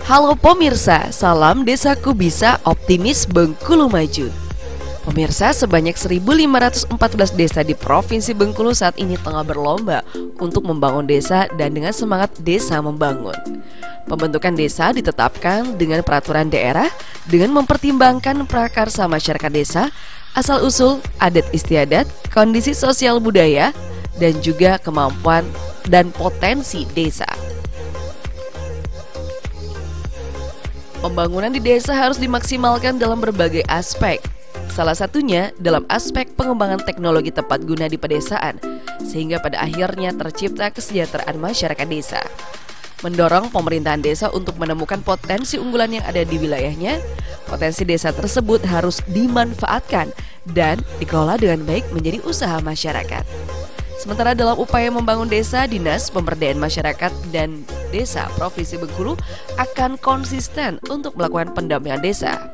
Halo pemirsa, salam Desaku Bisa Optimis Bengkulu Maju. Pemirsa, sebanyak 1.514 desa di Provinsi Bengkulu saat ini tengah berlomba untuk membangun desa dan dengan semangat desa membangun. Pembentukan desa ditetapkan dengan peraturan daerah dengan mempertimbangkan prakarsa masyarakat desa, asal-usul, adat istiadat, kondisi sosial budaya, dan juga kemampuan dan potensi desa. Pembangunan di desa harus dimaksimalkan dalam berbagai aspek. Salah satunya dalam aspek pengembangan teknologi tepat guna di pedesaan, sehingga pada akhirnya tercipta kesejahteraan masyarakat desa. Mendorong pemerintahan desa untuk menemukan potensi unggulan yang ada di wilayahnya, potensi desa tersebut harus dimanfaatkan dan dikelola dengan baik menjadi usaha masyarakat. Sementara dalam upaya membangun desa, Dinas Pemberdayaan Masyarakat dan Desa Provinsi Bengkulu akan konsisten untuk melakukan pendampingan desa.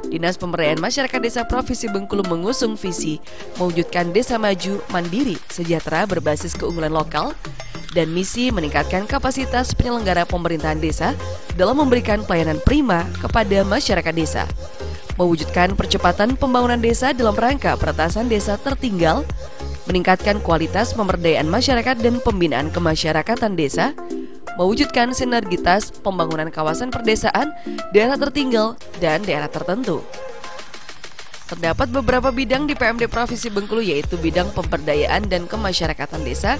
Dinas Pemberdayaan Masyarakat Desa Provinsi Bengkulu mengusung visi mewujudkan desa maju, mandiri, sejahtera berbasis keunggulan lokal, dan misi meningkatkan kapasitas penyelenggara pemerintahan desa dalam memberikan pelayanan prima kepada masyarakat desa. Mewujudkan percepatan pembangunan desa dalam rangka peretasan desa tertinggal, meningkatkan kualitas pemberdayaan masyarakat dan pembinaan kemasyarakatan desa, mewujudkan sinergitas pembangunan kawasan perdesaan, daerah tertinggal, dan daerah tertentu. Terdapat beberapa bidang di PMD Provinsi Bengkulu, yaitu bidang pemberdayaan dan kemasyarakatan desa,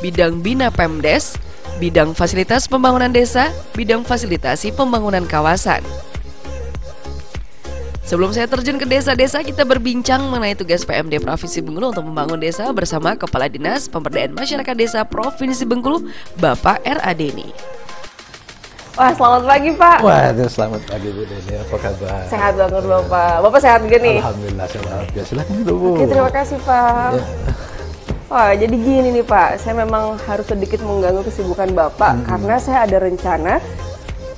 bidang Bina Pemdes, bidang fasilitas pembangunan desa, bidang fasilitasi pembangunan kawasan. Sebelum saya terjun ke desa-desa, kita berbincang mengenai tugas PMD Provinsi Bengkulu untuk membangun desa bersama Kepala Dinas Pemberdayaan Masyarakat Desa Provinsi Bengkulu, Bapak R.A. Deni. Wah, selamat pagi Pak. Waduh, selamat pagi Bu Deni, apa kabar? Sehat banget Bapak. Bapak sehat juga nih? Alhamdulillah, sehat. Ya, silakan dulu Bu. Oke, terima kasih Pak. Ya. Wah, jadi gini nih Pak, saya memang harus sedikit mengganggu kesibukan Bapak karena saya ada rencana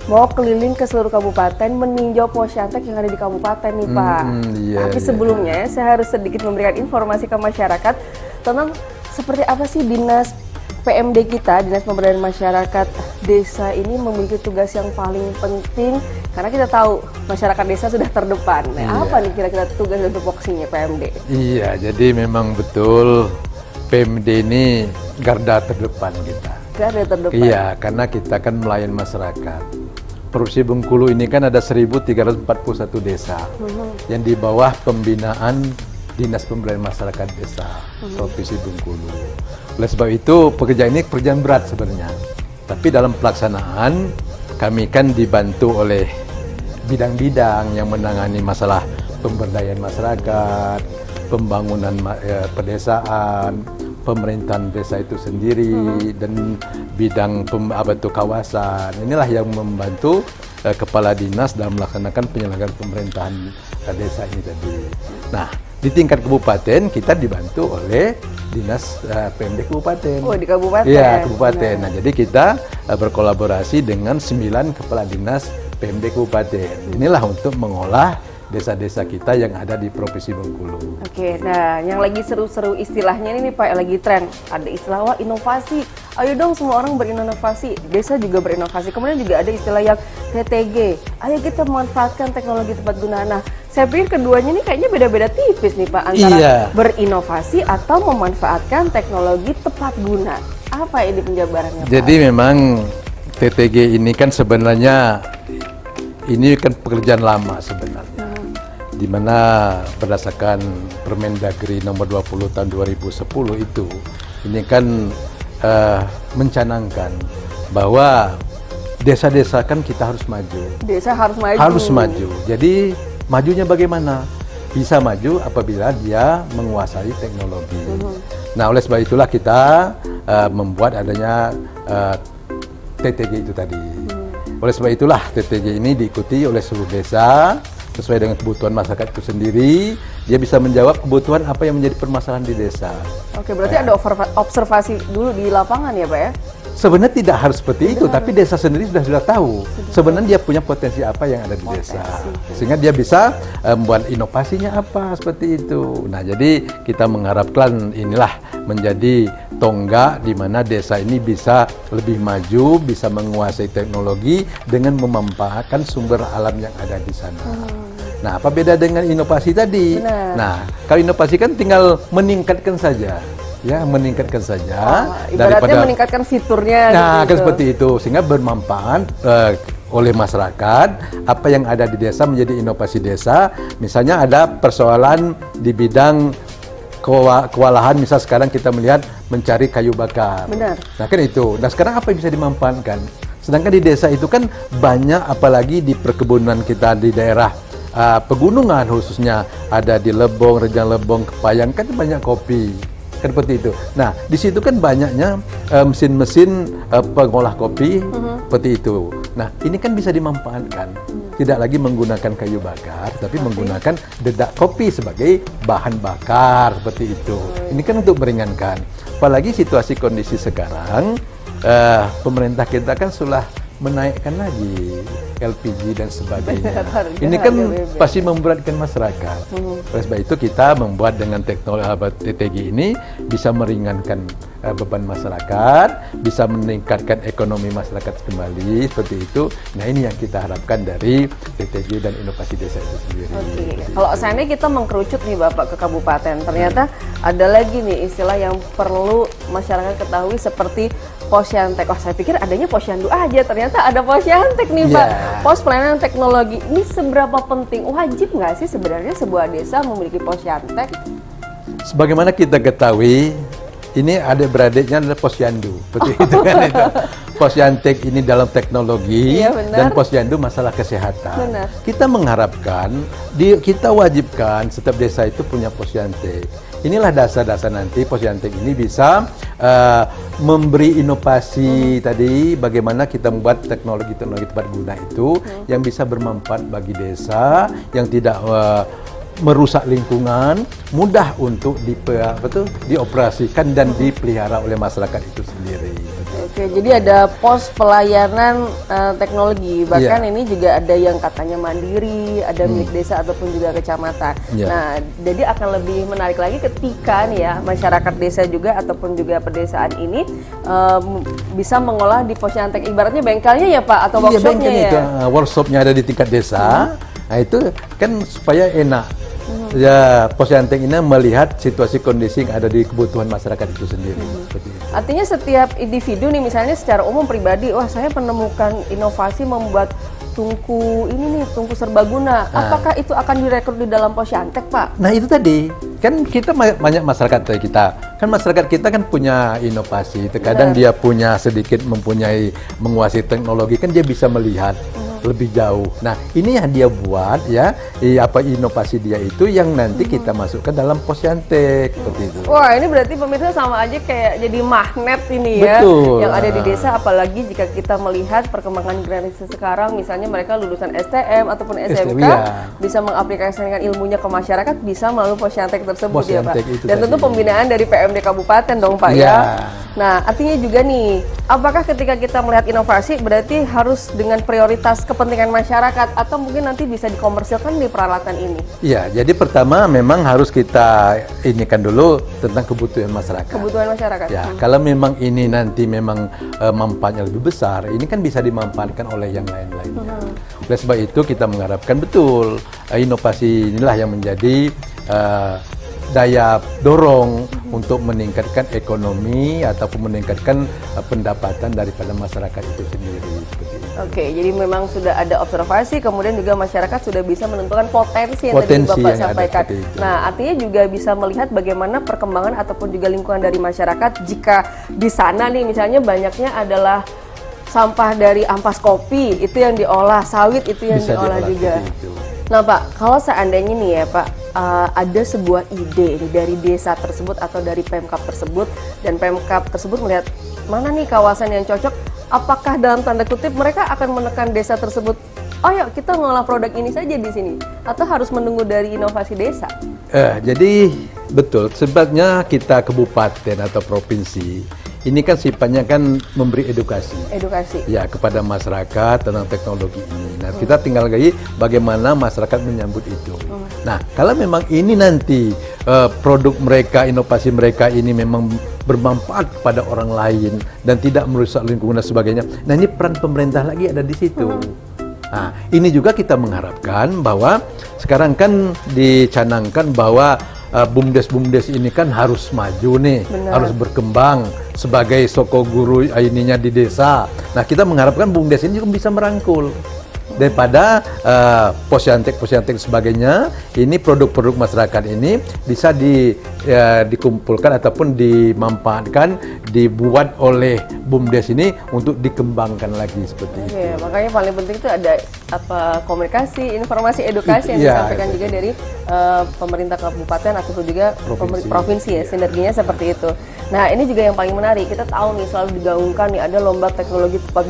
mau keliling ke seluruh kabupaten meninjau posyantek yang ada di kabupaten nih Pak. Tapi sebelumnya saya harus sedikit memberikan informasi ke masyarakat tentang seperti apa sih Dinas PMD kita, Dinas Pemberdayaan Masyarakat Desa ini memiliki tugas yang paling penting karena kita tahu masyarakat desa sudah terdepan. Nah, apa nih kira-kira tugas dan tupoksinya PMD? Iya, jadi memang betul PMD ini garda terdepan kita. Garda terdepan? Iya, karena kita kan melayan masyarakat. Provinsi Bengkulu ini kan ada 1.341 desa yang di bawah pembinaan Dinas Pemberdayaan Masyarakat Desa Provinsi Bengkulu. Oleh sebab itu pekerjaan ini pekerjaan berat sebenarnya. Tapi dalam pelaksanaan kami kan dibantu oleh bidang-bidang yang menangani masalah pemberdayaan masyarakat, pembangunan pedesaan, pemerintahan desa itu sendiri, dan bidang kawasan. Inilah yang membantu kepala dinas dalam melaksanakan penyelenggaraan pemerintahan desa ini tadi. Nah, di tingkat kabupaten kita dibantu oleh dinas PMD kabupaten. Oh, di kabupaten? Iya, kabupaten. Nah, jadi kita berkolaborasi dengan 9 kepala dinas PMD kabupaten. Inilah untuk mengolah desa-desa kita yang ada di Provinsi Bengkulu. Oke, nah yang lagi seru-seru istilahnya ini Pak, lagi tren. Ada istilah wah inovasi. Ayo dong semua orang berinovasi. Desa juga berinovasi. Kemudian juga ada istilah yang TTG. Ayo kita memanfaatkan teknologi tepat guna. Nah, saya pikir keduanya ini kayaknya beda-beda tipis nih Pak. Antara berinovasi atau memanfaatkan teknologi tepat guna. Apa ini penjabarannya Pak? Jadi memang TTG ini kan sebenarnya ini kan pekerjaan lama sebenarnya. Di mana berdasarkan Permendagri nomor 20 tahun 2010 itu, ini kan mencanangkan bahwa desa-desa kan kita harus maju. Desa harus maju. Harus maju. Jadi majunya bagaimana? Bisa maju apabila dia menguasai teknologi. Nah, oleh sebab itulah kita membuat adanya TTG itu tadi. Oleh sebab itulah TTG ini diikuti oleh seluruh desa sesuai dengan kebutuhan masyarakat itu sendiri. Dia bisa menjawab kebutuhan apa yang menjadi permasalahan di desa. Oke, berarti ada observasi dulu di lapangan ya Pak ya? Sebenarnya tidak harus seperti itu, tapi desa sendiri sudah tahu sebenarnya dia punya potensi apa yang ada di desa, sehingga dia bisa membuat inovasinya apa seperti itu. Nah, jadi kita mengharapkan inilah menjadi tonggak di mana desa ini bisa lebih maju, bisa menguasai teknologi dengan memanfaatkan sumber alam yang ada di sana. Nah, apa beda dengan inovasi tadi? Benar. Nah, kalau inovasi kan tinggal meningkatkan saja. Ya, meningkatkan saja ibaratnya meningkatkan fiturnya. Nah, gitu. kan seperti itu sehingga bermanfaat oleh masyarakat. Apa yang ada di desa menjadi inovasi desa. Misalnya ada persoalan di bidang kewalahan, misal sekarang kita melihat mencari kayu bakar. Benar. Nah, kan itu. Nah, sekarang apa yang bisa dimanfaatkan? Sedangkan di desa itu kan banyak, apalagi di perkebunan kita di daerah pegunungan khususnya, ada di Lebong, Rejang Lebong, Kepayang, kan banyak kopi. Kan seperti itu. Nah, di situ kan banyaknya mesin-mesin pengolah kopi seperti itu. Nah, ini kan bisa dimanfaatkan. Tidak lagi menggunakan kayu bakar, tapi menggunakan dedak kopi sebagai bahan bakar seperti itu. Ini kan untuk meringankan. Apalagi situasi kondisi sekarang, pemerintah kita kan sudah menaikkan lagi LPG dan sebagainya. Ini kan pasti memberatkan masyarakat. Oleh sebab itu kita membuat dengan teknologi TTG ini bisa meringankan beban masyarakat, bisa meningkatkan ekonomi masyarakat kembali seperti itu. Nah, ini yang kita harapkan dari TTG dan inovasi desa itu sendiri. Kalau seandainya kita mengkerucut nih Bapak ke kabupaten, ternyata ada lagi nih istilah yang perlu masyarakat ketahui seperti Posyantek. Oh, saya pikir adanya Posyandu aja, ternyata ada Posyantek nih Pak. Pos pelayanan teknologi ini seberapa penting? Wajib nggak sih sebenarnya sebuah desa memiliki Posyantek? Sebagaimana kita ketahui, ini adik-beradiknya adalah Posyandu, seperti itu kan itu. Posyantek ini dalam teknologi, dan Posyandu masalah kesehatan. Benar. Kita mengharapkan, kita wajibkan setiap desa itu punya Posyantek. Inilah dasar-dasar nanti Posyantek ini bisa memberi inovasi tadi, bagaimana kita membuat teknologi-teknologi tepat guna itu yang bisa bermanfaat bagi desa, yang tidak merusak lingkungan, mudah untuk dioperasikan dan dipelihara oleh masyarakat itu sendiri. Oke, jadi ada pos pelayanan teknologi, bahkan ini juga ada yang katanya mandiri, ada milik desa ataupun juga kecamatan. Nah, jadi akan lebih menarik lagi ketika nih ya masyarakat desa juga ataupun juga pedesaan ini bisa mengolah di Posyantek, ibaratnya bengkelnya ya Pak, atau workshopnya ya? Itu, workshopnya ada di tingkat desa. Nah, itu kan supaya enak. Ya, Posyantek ini melihat situasi kondisi yang ada di kebutuhan masyarakat itu sendiri. Seperti itu. Artinya setiap individu nih, misalnya secara umum pribadi, wah saya menemukan inovasi membuat tungku ini nih, tungku serbaguna. Apakah itu akan direkrut di dalam Posyantek, Pak? Nah, itu tadi. Kan kita banyak masyarakat kita. Kan masyarakat kita kan punya inovasi. Terkadang dia punya sedikit menguasai teknologi, kan dia bisa melihat lebih jauh. Nah, ini yang dia buat ya, apa inovasi dia itu yang nanti kita masukkan dalam Posyantek seperti itu. Wah, ini berarti pemirsa sama aja kayak jadi magnet ini ya. Betul. Yang ada di desa, apalagi jika kita melihat perkembangan generasi sekarang, misalnya mereka lulusan STM ataupun SMK bisa mengaplikasikan ilmunya ke masyarakat bisa melalui Posyantek tersebut ya Pak. Dan tentu pembinaan dari PMD Kabupaten dong Pak ya. Nah, artinya juga nih, apakah ketika kita melihat inovasi berarti harus dengan prioritas kepentingan masyarakat atau mungkin nanti bisa dikomersilkan di peralatan ini? Iya, jadi pertama memang harus kita inikan dulu tentang kebutuhan masyarakat. Kebutuhan masyarakat. Ya, kalau memang ini nanti memang manfaatnya lebih besar, ini kan bisa dimanfaatkan oleh yang lain-lainnya. Oleh sebab itu kita mengharapkan betul inovasi inilah yang menjadi daya dorong untuk meningkatkan ekonomi ataupun meningkatkan pendapatan daripada masyarakat itu sendiri. Oke, jadi memang sudah ada observasi, kemudian juga masyarakat sudah bisa menentukan potensi yang tadi Bapak sampaikan. Nah, artinya juga bisa melihat bagaimana perkembangan ataupun juga lingkungan dari masyarakat jika di sana nih misalnya banyaknya adalah sampah dari ampas kopi, itu yang diolah, sawit itu yang bisa diolah juga. Nah Pak, kalau seandainya nih ya Pak, ada sebuah ide nih dari desa tersebut atau dari Pemkab tersebut, dan Pemkab tersebut melihat mana nih kawasan yang cocok, apakah dalam tanda kutip mereka akan menekan desa tersebut, oh yuk kita ngolah produk ini saja di sini, atau harus menunggu dari inovasi desa? Jadi betul, sebabnya kita kabupaten atau provinsi ini kan sifatnya kan memberi edukasi. Edukasi. Ya, kepada masyarakat tentang teknologi ini. Nah, kita tinggal lagi bagaimana masyarakat menyambut itu. Nah, kalau memang ini nanti produk mereka, inovasi mereka ini memang bermanfaat kepada orang lain dan tidak merusak lingkungan dan sebagainya. Nah, ini peran pemerintah lagi ada di situ. Nah, ini juga kita mengharapkan bahwa sekarang kan dicanangkan bahwa BUMDes ini kan harus maju nih, harus berkembang sebagai soko guru ininya di desa. Nah, kita mengharapkan BUMDes ini juga bisa merangkul daripada posyantek sebagainya. Ini produk-produk masyarakat ini bisa dikumpulkan ataupun dimanfaatkan, dibuat oleh BUMDes ini untuk dikembangkan lagi seperti itu. Makanya paling penting itu ada komunikasi, informasi, edukasi yang disampaikan juga dari pemerintah kabupaten ataupun juga provinsi ya, sinerginya seperti itu. Nah, ini juga yang paling menarik. Kita tahu nih selalu digaungkan nih ada lomba teknologi tepat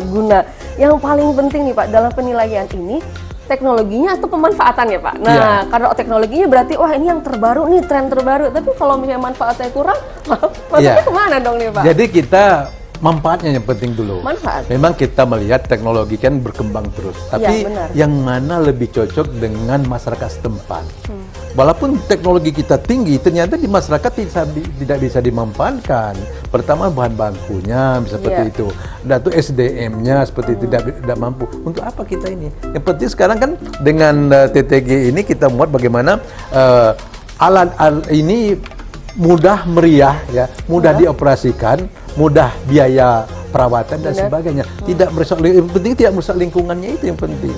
guna. Yang paling penting nih Pak dalam penilaian ini teknologinya atau pemanfaatannya Pak. Nah, kalau teknologinya berarti wah ini yang terbaru nih, tren terbaru. Tapi kalau misalnya manfaatnya kurang, maksudnya kemana dong nih Pak? Jadi kita manfaatnya yang penting dulu. Manfaat. Memang kita melihat teknologi kan berkembang terus. Tapi yang mana lebih cocok dengan masyarakat setempat. Walaupun teknologi kita tinggi, ternyata di masyarakat tidak bisa dimanfaatkan. Pertama bahan bakunya seperti itu. Dan itu SDM-nya seperti itu tidak mampu. Untuk apa kita ini? Yang penting sekarang kan dengan TTG ini kita muat bagaimana alat ini mudah meriah ya, mudah dioperasikan, mudah biaya perawatan dan sebagainya. Tidak merusak, yang penting tidak merusak lingkungannya, itu yang penting.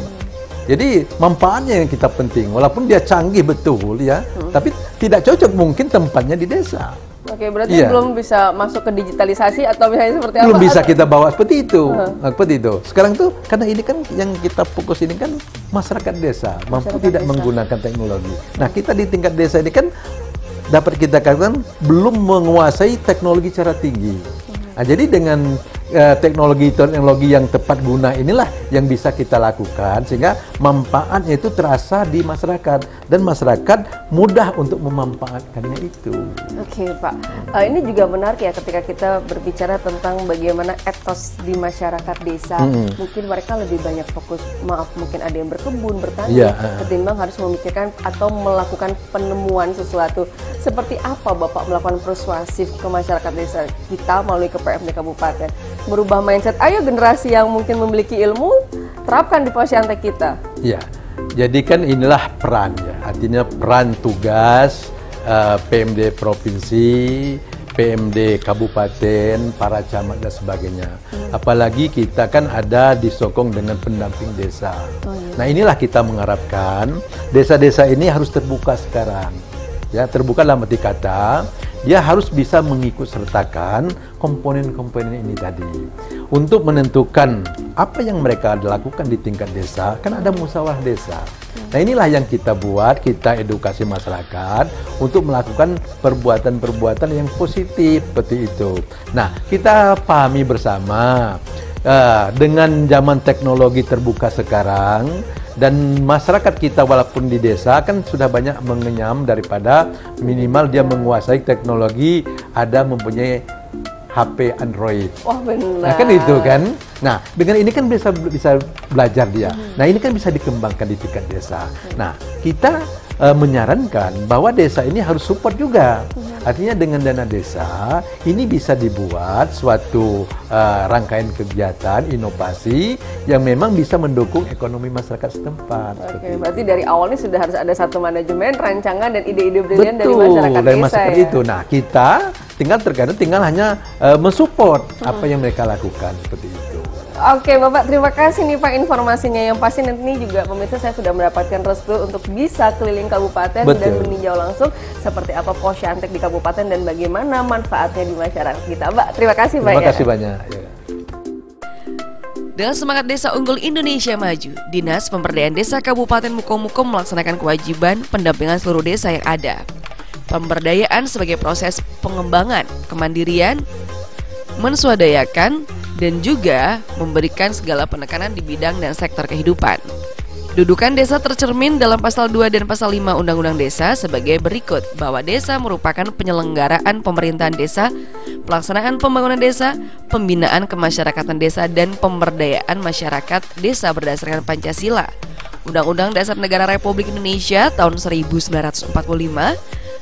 Jadi manfaatnya yang kita penting, walaupun dia canggih betul ya, tapi tidak cocok mungkin tempatnya di desa. Oke, berarti belum bisa masuk ke digitalisasi atau misalnya seperti apa? Belum bisa kita bawa seperti itu. Seperti itu. Sekarang tuh karena ini kan yang kita fokus ini kan masyarakat desa, mampu tidak menggunakan teknologi. Nah, kita di tingkat desa ini kan dapat kita katakan belum menguasai teknologi secara tinggi. Nah, jadi dengan teknologi yang tepat guna inilah yang bisa kita lakukan sehingga manfaatnya itu terasa di masyarakat dan masyarakat mudah untuk memanfaatkannya itu. Oke Pak, ini juga menarik ya ketika kita berbicara tentang bagaimana etos di masyarakat desa. Mungkin mereka lebih banyak fokus, mungkin ada yang berkebun, bertani, ketimbang harus memikirkan atau melakukan penemuan sesuatu. Seperti apa Bapak melakukan persuasif ke masyarakat desa kita melalui ke PMD Kabupaten? Merubah mindset, ayo generasi yang mungkin memiliki ilmu, terapkan di posyantek kita. Ya, jadi kan inilah peran ya, artinya peran tugas PMD Provinsi, PMD Kabupaten, para camat dan sebagainya. Apalagi kita kan ada disokong dengan pendamping desa. Nah, inilah kita mengharapkan desa-desa ini harus terbuka sekarang. Ya, terbuka dalam arti kata, dia harus bisa mengikut sertakan komponen-komponen ini tadi. Untuk menentukan apa yang mereka lakukan di tingkat desa, kan ada musyawarah desa. Nah, inilah yang kita buat, kita edukasi masyarakat untuk melakukan perbuatan-perbuatan yang positif seperti itu. Nah, kita pahami bersama, dengan zaman teknologi terbuka sekarang, dan masyarakat kita walaupun di desa kan sudah banyak mengenyam daripada minimal dia menguasai teknologi, ada mempunyai HP Android. Wah, benar. Nah, kan itu kan. Nah, dengan ini kan bisa belajar dia. Nah, ini kan bisa dikembangkan di tingkat desa. Nah, kita menyarankan bahwa desa ini harus support juga. Artinya dengan dana desa ini bisa dibuat suatu rangkaian kegiatan inovasi yang memang bisa mendukung ekonomi masyarakat setempat. Oke, berarti dari awalnya sudah harus ada satu manajemen, rancangan dan ide-ide brilian dari masyarakat desa ya. Itu. Nah, kita tinggal hanya mensupport apa yang mereka lakukan seperti itu. Oke Bapak, terima kasih nih Pak informasinya. Yang pasti nanti ini juga pemirsa saya sudah mendapatkan restu untuk bisa keliling kabupaten dan meninjau langsung seperti apa posyantek di kabupaten dan bagaimana manfaatnya di masyarakat kita. Mbak, terima kasih banyak. Terima kasih banyak. Dengan semangat Desa Unggul Indonesia Maju, Dinas Pemberdayaan Desa Kabupaten Mukomukom melaksanakan kewajiban pendampingan seluruh desa yang ada. Pemberdayaan sebagai proses pengembangan, kemandirian, menswadayakan, dan juga memberikan segala penekanan di bidang dan sektor kehidupan. Dudukan desa tercermin dalam pasal 2 dan pasal 5 Undang-Undang Desa sebagai berikut, bahwa desa merupakan penyelenggaraan pemerintahan desa pelaksanaan pembangunan desa, pembinaan kemasyarakatan desa, dan pemberdayaan masyarakat desa berdasarkan Pancasila, Undang-Undang Dasar Negara Republik Indonesia tahun 1945,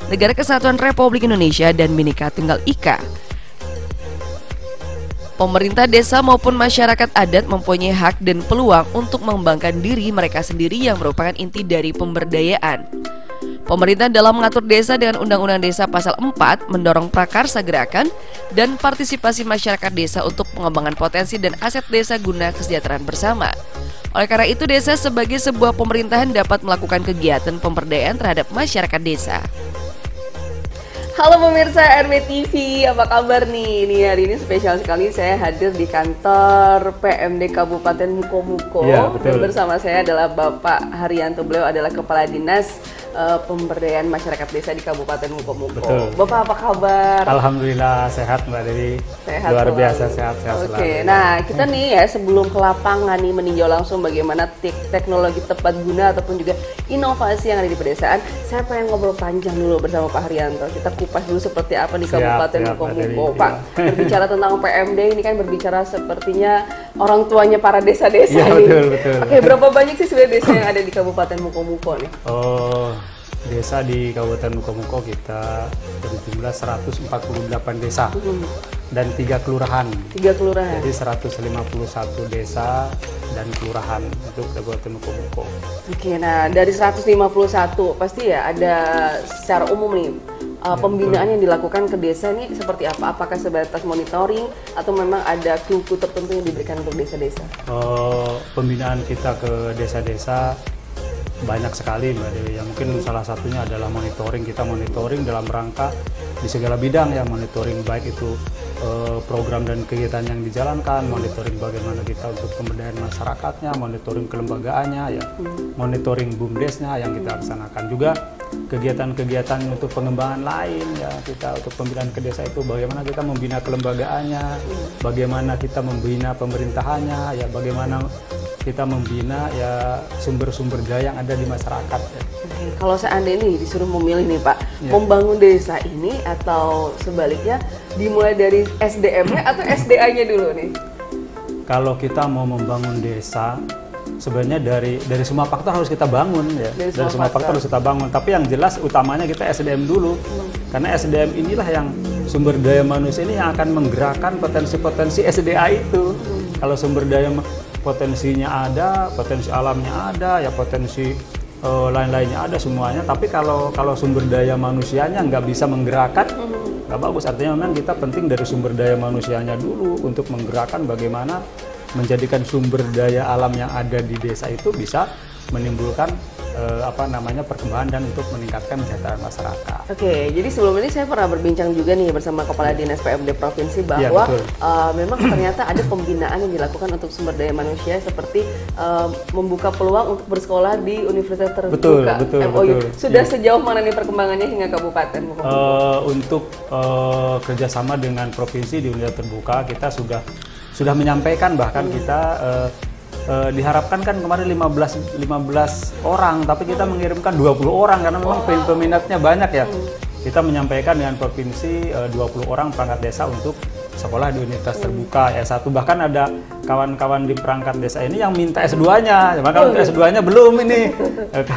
Negara Kesatuan Republik Indonesia, dan Bhinneka Tunggal Ika. Pemerintah desa maupun masyarakat adat mempunyai hak dan peluang untuk mengembangkan diri mereka sendiri yang merupakan inti dari pemberdayaan. Pemerintah dalam mengatur desa dengan Undang-Undang Desa Pasal 4 mendorong prakarsa gerakan dan partisipasi masyarakat desa untuk pengembangan potensi dan aset desa guna kesejahteraan bersama. Oleh karena itu, desa sebagai sebuah pemerintahan dapat melakukan kegiatan pemberdayaan terhadap masyarakat desa. Halo pemirsa RBTV, apa kabar nih? Ini hari ini spesial sekali, saya hadir di kantor PMD Kabupaten Mukomuko. Ya, betul. Dan bersama saya adalah Bapak Haryanto, beliau adalah Kepala Dinas Pemberdayaan Masyarakat Desa di Kabupaten Mukomuko. Betul. Bapak apa kabar? Alhamdulillah sehat Mbak Dewi. Sehat Luar selalu. biasa sehat-sehat selalu. Oke, nah kita nih ya sebelum ke lapangan nih meninjau langsung bagaimana teknologi tepat guna ataupun juga inovasi yang ada di pedesaan, saya pengen ngobrol panjang dulu bersama Pak Haryanto. Kita kupas dulu seperti apa di Kabupaten Mukomuko. Pak, berbicara tentang PMD ini kan berbicara sepertinya orang tuanya para desa-desa Ya, nih. betul. Oke, berapa banyak sih sebenarnya desa yang ada di Kabupaten Mukomuko nih? Oh, desa di Kabupaten Mukomuko kita berjumlah 148 desa dan 3 kelurahan. 3 kelurahan. Jadi 151 desa dan kelurahan untuk Kabupaten Mukomuko. Oke, nah dari 151 pasti ya ada secara umum nih pembinaan yang dilakukan ke desa ini seperti apa? Apakah sebatas monitoring atau memang ada clue tertentu yang diberikan untuk desa-desa? Pembinaan kita ke desa-desa banyak sekali Mbak Dewi. Ya, mungkin salah satunya adalah monitoring. Kita monitoring dalam rangka di segala bidang ya, monitoring baik itu program dan kegiatan yang dijalankan, monitoring bagaimana kita untuk pemberdayaan masyarakatnya, monitoring kelembagaannya ya, monitoring BUMDesnya yang kita laksanakan juga. Kegiatan-kegiatan untuk pengembangan lain ya, kita untuk pembinaan ke desa itu bagaimana kita membina kelembagaannya, bagaimana kita membina pemerintahannya ya, bagaimana kita membina ya sumber-sumber daya yang ada di masyarakat ya. Oke, kalau seandainya nih disuruh memilih nih Pak, Ya. membangun desa ini atau sebaliknya dimulai dari SDM-nya atau SDA-nya dulu nih? Kalau kita mau membangun desa sebenarnya dari semua faktor harus kita bangun ya. Dari Dari semua semua faktor harus kita bangun. Tapi yang jelas utamanya kita SDM dulu. Karena SDM inilah yang sumber daya manusia ini yang akan menggerakkan potensi-potensi SDA itu. Kalau sumber daya potensinya ada, potensi alamnya ada, ya potensi lain-lainnya ada semuanya. Tapi kalau sumber daya manusianya nggak bisa menggerakkan, nggak bagus. Artinya memang kita penting dari sumber daya manusianya dulu untuk menggerakkan bagaimana menjadikan sumber daya alam yang ada di desa itu bisa menimbulkan perkembangan dan untuk meningkatkan kesejahteraan masyarakat. Oke, jadi sebelum ini saya pernah berbincang juga nih bersama Kepala Dinas PMD Provinsi bahwa betul. Memang ternyata ada pembinaan yang dilakukan untuk sumber daya manusia seperti membuka peluang untuk bersekolah di Universitas Terbuka Betul. MOU. Sudah sejauh mana nih perkembangannya hingga kabupaten? Untuk kerjasama dengan provinsi di Universitas Terbuka kita sudah menyampaikan, bahkan kita diharapkan kan kemarin 15 orang, tapi kita mengirimkan 20 orang karena memang peminatnya banyak ya. Kita menyampaikan dengan provinsi 20 orang perangkat desa untuk sekolah di Universitas Terbuka S1. Bahkan ada kawan-kawan di perangkat desa ini yang minta S2-nya, maka untuk S2-nya belum ini.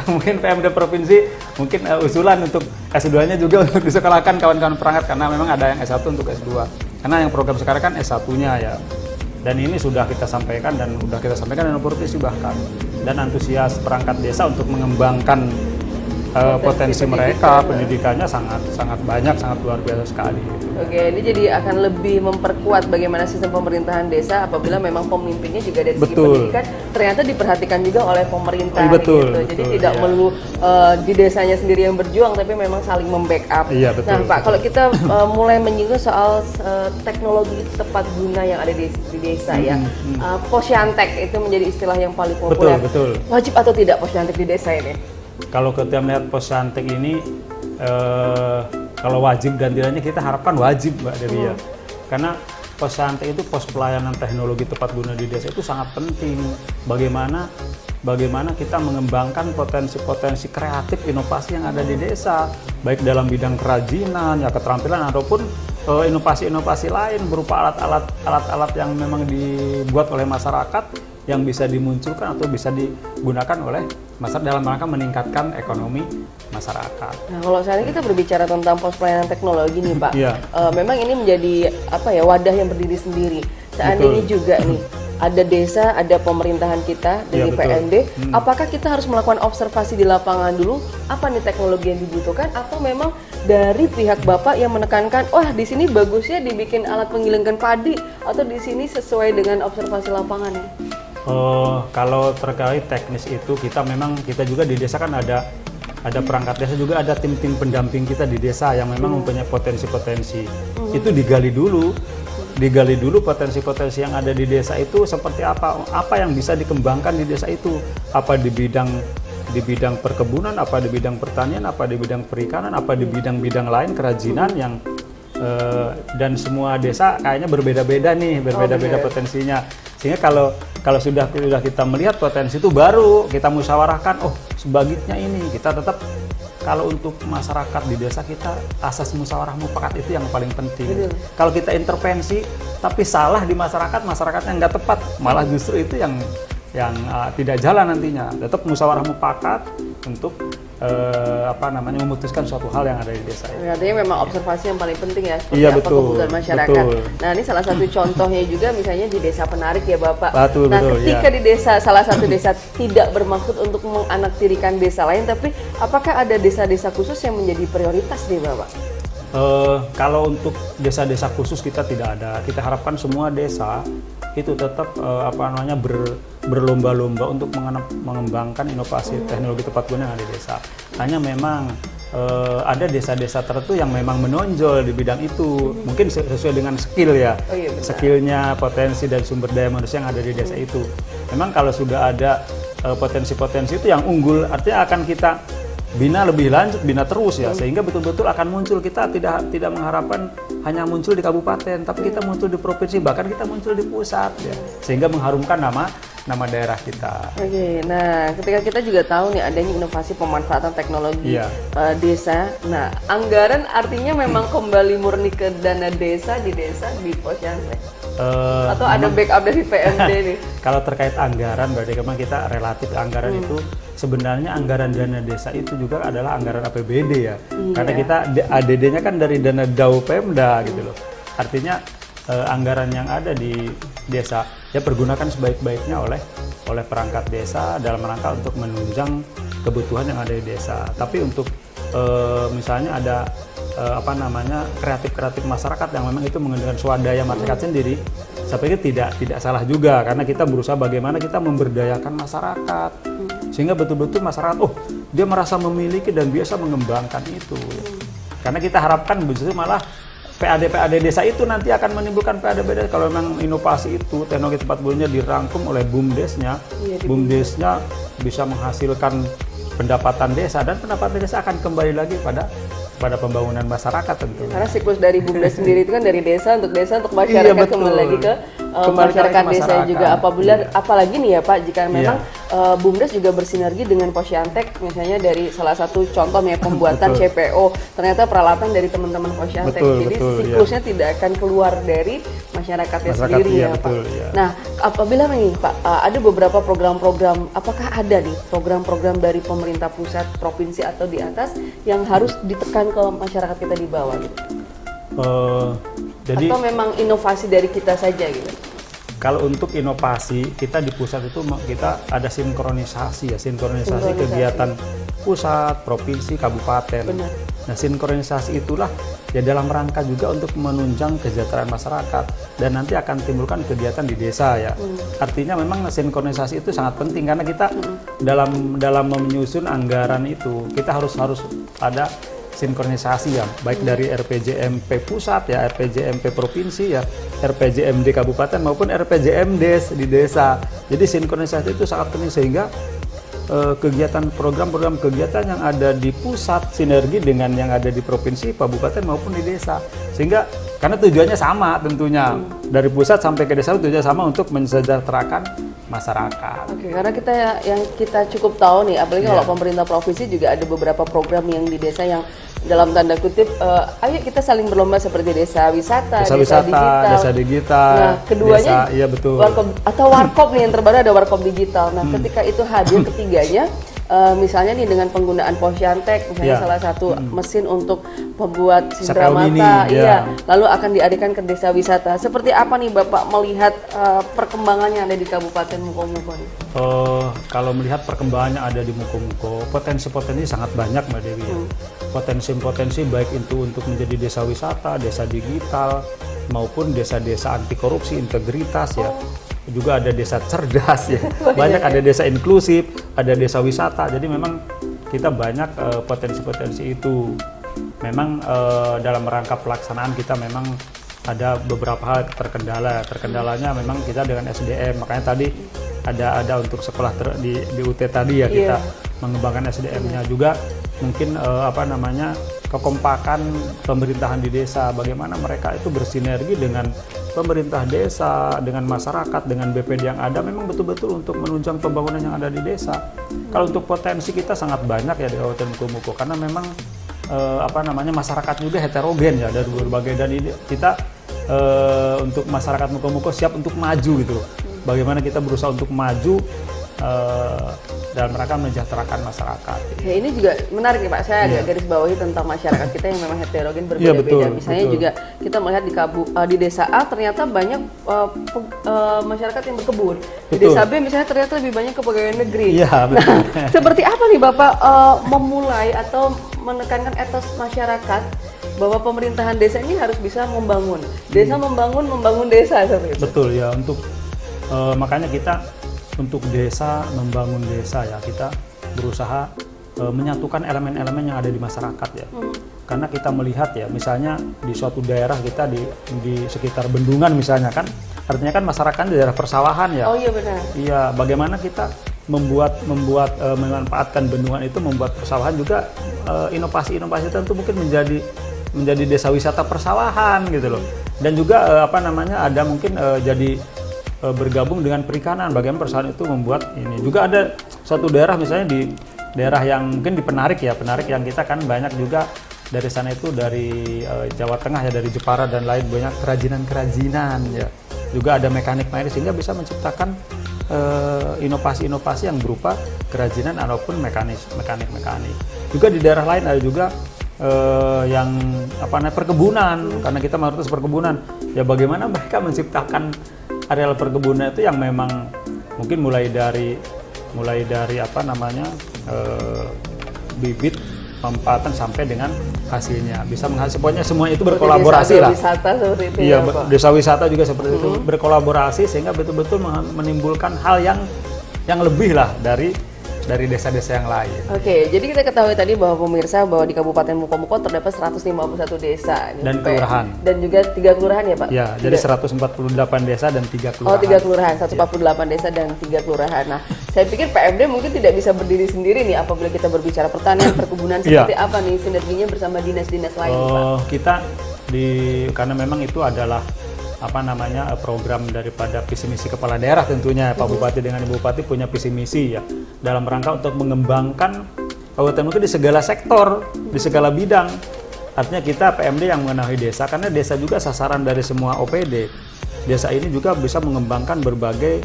Mungkin PMD provinsi mungkin usulan untuk S2-nya juga untuk disekolahkan kawan-kawan perangkat, karena memang ada yang S1 untuk S2. Karena yang program sekarang kan S1-nya ya. Dan ini sudah kita sampaikan dengan provinsi bahkan, dan antusias perangkat desa untuk mengembangkan potensi mereka, pendidikannya sangat banyak, sangat luar biasa sekali. Oke, ini jadi akan lebih memperkuat bagaimana sistem pemerintahan desa apabila memang pemimpinnya juga dari segi pendidikan ternyata diperhatikan juga oleh pemerintah gitu. Jadi tidak melulu di desanya sendiri yang berjuang, tapi memang saling membackup. Iya, betul. Nah, Pak, kalau kita mulai menyinggung soal teknologi tepat guna yang ada di desa ya, posyantek itu menjadi istilah yang paling populer. Betul. Wajib atau tidak posyantek di desa ini? Kalau kita melihat posyantek ini, kalau wajib dan tidaknya kita harapkan wajib Mbak Dewi ya. Karena posyantek itu pos pelayanan teknologi tepat guna di desa itu sangat penting. Bagaimana kita mengembangkan potensi-potensi kreatif inovasi yang ada di desa, baik dalam bidang kerajinan, ya keterampilan ataupun inovasi-inovasi lain berupa alat-alat yang memang dibuat oleh masyarakat yang bisa dimunculkan atau bisa digunakan oleh masyarakat dalam rangka meningkatkan ekonomi masyarakat. Nah, kalau saat ini kita berbicara tentang pos pelayanan teknologi nih Pak, Iya. Memang ini menjadi wadah yang berdiri sendiri. Seandainya juga nih ada desa, ada pemerintahan kita dari Iya, betul. PMD, apakah kita harus melakukan observasi di lapangan dulu? Apa nih teknologi yang dibutuhkan? Atau memang dari pihak Bapak yang menekankan, wah di sini bagusnya dibikin alat penggilingan padi, atau di sini sesuai dengan observasi lapangan nih? Kalau terkait teknis itu kita juga di desa kan ada perangkat desa, juga ada tim-tim pendamping kita di desa yang memang mempunyai potensi-potensi. Itu digali dulu potensi-potensi yang ada di desa itu seperti apa yang bisa dikembangkan di desa itu, apa di bidang perkebunan, apa di bidang pertanian, apa di bidang perikanan, apa di bidang-bidang lain kerajinan yang dan semua desa kayaknya berbeda-beda potensinya. Sehingga kalau sudah kita melihat potensi itu, baru kita musyawarahkan, sebaliknya ini kita tetap, kalau untuk masyarakat di desa kita asas musyawarah mufakat itu yang paling penting. Kalau kita intervensi tapi salah di masyarakatnya nggak tepat, malah justru itu yang tidak jalan nantinya. Tetap musyawarah mufakat untuk memutuskan suatu hal yang ada di desa. Artinya memang observasi yang paling penting ya, seperti Iya, apa betul, kebutuhan masyarakat. betul. Nah, ini salah satu contohnya juga misalnya di Desa Penarik ya Bapak. Betul, nah, betul, ketika ya. di salah satu desa tidak bermaksud untuk menganaktirikan desa lain, tapi apakah ada desa-desa khusus yang menjadi prioritas nih Bapak? Kalau untuk desa-desa khusus kita tidak ada. Kita harapkan semua desa itu tetap berlomba-lomba untuk mengembangkan inovasi teknologi tepat guna yang ada di desa. Hanya memang ada desa-desa tertentu yang memang menonjol di bidang itu, mungkin sesuai dengan skill ya, skillnya, potensi dan sumber daya manusia yang ada di desa itu. Memang kalau sudah ada potensi-potensi itu yang unggul, artinya akan kita bina lebih lanjut, bina terus ya, sehingga betul-betul akan muncul. Kita tidak mengharapkan hanya muncul di kabupaten, tapi kita muncul di provinsi, bahkan kita muncul di pusat ya, sehingga mengharumkan nama daerah kita. Oke, nah ketika kita juga tahu nih adanya inovasi pemanfaatan teknologi desa, nah anggaran artinya memang kembali murni ke dana desa di Posyantek, atau ada backup dari PMD nih? Kalau terkait anggaran, berarti memang kita relatif anggaran itu sebenarnya anggaran dana desa itu juga adalah anggaran APBD ya, karena kita ADD-nya kan dari dana DAU Pemda gitu loh. Artinya anggaran yang ada di desa ya pergunakan sebaik-baiknya oleh perangkat desa dalam rangka untuk menunjang kebutuhan yang ada di desa. Tapi untuk misalnya ada kreatif masyarakat yang memang itu menggunakan swadaya masyarakat sendiri, saya pikir tidak salah juga, karena kita berusaha bagaimana kita memberdayakan masyarakat sehingga betul-betul masyarakat dia merasa memiliki dan biasa mengembangkan itu. Karena kita harapkan justru malah PAD desa itu nanti akan menimbulkan PAD desa kalau memang inovasi itu, teknologi tepat gunanya dirangkum oleh BUMDesnya. BUMDesnya bisa menghasilkan pendapatan desa, dan pendapatan desa akan kembali lagi pada pembangunan masyarakat tentu. Karena siklus dari BUMDes sendiri itu kan dari desa untuk masyarakat, kembali lagi ke masyarakat desa juga. Apalagi nih ya Pak, jika memang BUMDes juga bersinergi dengan Posyantek, misalnya dari salah satu contoh pembuatan CPO, ternyata peralatan dari teman-teman Posyantek. Jadi siklusnya tidak akan keluar dari masyarakatnya sendiri ya Pak. Nah, apabila nih Pak ada beberapa program-program, apakah ada nih program-program dari pemerintah pusat, provinsi atau di atas yang harus ditekan ke masyarakat kita di bawah gitu? Atau memang inovasi dari kita saja gitu? Kalau untuk inovasi, kita di pusat itu kita ada sinkronisasi kegiatan pusat, provinsi, kabupaten. Benar. Nah, sinkronisasi itulah ya dalam rangka juga untuk menunjang kesejahteraan masyarakat, dan nanti akan timbulkan kegiatan di desa ya. Artinya memang sinkronisasi itu sangat penting, karena kita dalam menyusun anggaran itu kita harus ada sinkronisasi ya, baik dari RPJMP pusat ya, RPJMP provinsi ya, RPJMD kabupaten maupun RPJMDes di desa. Jadi sinkronisasi itu sangat penting, sehingga program-program kegiatan yang ada di pusat sinergi dengan yang ada di provinsi, kabupaten maupun di desa. Sehingga karena tujuannya sama tentunya, dari pusat sampai ke desa tujuannya sama untuk mensejahterakan masyarakat. Oke, karena kita cukup tahu nih, apalagi kalau pemerintah provinsi juga ada beberapa program yang di desa yang dalam tanda kutip, ayo kita saling berlomba seperti desa wisata, desa digital. Nah, keduanya iya betul. Atau warkop nih yang terbaru ada warkop digital. Nah, ketika itu hadir ketiganya, misalnya nih dengan penggunaan Posyantek, misalnya salah satu mesin untuk membuat sindera mata, lalu akan dialihkan ke desa wisata. Seperti apa nih Bapak melihat perkembangannya ada di Kabupaten Mukomuko? Kalau melihat perkembangannya ada di Mukomuko, potensi-potensi sangat banyak Mbak Dewi. Potensi-potensi baik itu untuk menjadi desa wisata, desa digital, maupun desa-desa anti korupsi, integritas ya. Juga ada desa cerdas ya, banyak ada desa inklusif, ada desa wisata. Jadi memang kita banyak potensi-potensi itu. Memang dalam rangka pelaksanaan kita memang ada beberapa hal terkendala. Terkendalanya memang kita dengan SDM. Makanya tadi ada untuk sekolah di UT tadi ya kita mengembangkan SDM-nya juga. Mungkin kekompakan pemerintahan di desa, bagaimana mereka itu bersinergi dengan pemerintah desa, dengan masyarakat, dengan BPD yang ada, memang betul-betul untuk menunjang pembangunan yang ada di desa. Kalau untuk potensi kita sangat banyak ya di Kabupaten Mukomuko, karena memang masyarakat juga heterogen ya dari berbagai, dan kita untuk masyarakat Mukomuko siap untuk maju gitu. Bagaimana kita berusaha untuk maju dalam rangka mensejahterakan masyarakat. Ya, ini juga menarik ya Pak, saya agak garis bawahi tentang masyarakat kita yang memang heterogen berbeda-beda. Misalnya juga kita melihat di desa A ternyata banyak masyarakat yang berkebun. Di desa B misalnya ternyata lebih banyak kepegawaian negeri. Nah, seperti apa nih Bapak memulai atau menekankan etos masyarakat bahwa pemerintahan desa ini harus bisa membangun. Desa membangun desa seperti itu. Betul ya, untuk makanya kita untuk desa, membangun desa ya, kita berusaha menyatukan elemen-elemen yang ada di masyarakat ya. Karena kita melihat ya, misalnya di suatu daerah kita di sekitar bendungan misalnya kan, artinya kan masyarakat di daerah persawahan ya. Oh iya benar. Iya, bagaimana kita memanfaatkan bendungan itu, membuat persawahan juga inovasi-inovasi tentu mungkin menjadi desa wisata persawahan gitu loh. Dan juga ada mungkin jadi bergabung dengan perikanan, bagaimana persawahan itu membuat ini. Juga ada suatu daerah misalnya di daerah yang mungkin di Penarik ya, Penarik yang kita kan banyak juga dari sana itu dari Jawa Tengah ya, dari Jepara dan lain, banyak kerajinan-kerajinan ya. Juga ada mekanik sehingga bisa menciptakan inovasi-inovasi yang berupa kerajinan ataupun mekanik. Juga di daerah lain ada juga yang perkebunan, karena kita mayoritas perkebunan. Ya bagaimana mereka menciptakan areal perkebunan itu yang memang mungkin mulai dari bibit, pemanfaatan sampai dengan hasilnya bisa menghasilkan, pokoknya semua itu berkolaborasi lah. Desa wisata seperti itu. Iya, desa wisata juga seperti itu, berkolaborasi sehingga betul-betul menimbulkan hal yang lebih lah dari desa-desa yang lain. Oke, jadi kita ketahui tadi bahwa pemirsa bahwa di Kabupaten Mukomuko terdapat 151 desa dan kelurahan. Dan juga 3 kelurahan ya Pak? Ya, jadi 148 desa dan 3 kelurahan. Oh, 3 kelurahan, 148 desa dan 3 kelurahan. Nah, saya pikir PMD mungkin tidak bisa berdiri sendiri nih apabila kita berbicara pertanian, perkebunan, seperti apa nih sinerginya bersama dinas-dinas lain Pak? Kita karena memang itu adalah program daripada visi misi kepala daerah tentunya. Pak Bupati dengan Ibu Bupati punya visi misi ya dalam rangka untuk mengembangkan Kabupaten Mukomuko di segala sektor, di segala bidang. Artinya kita PMD yang mengenai desa, karena desa juga sasaran dari semua OPD. Desa ini juga bisa mengembangkan berbagai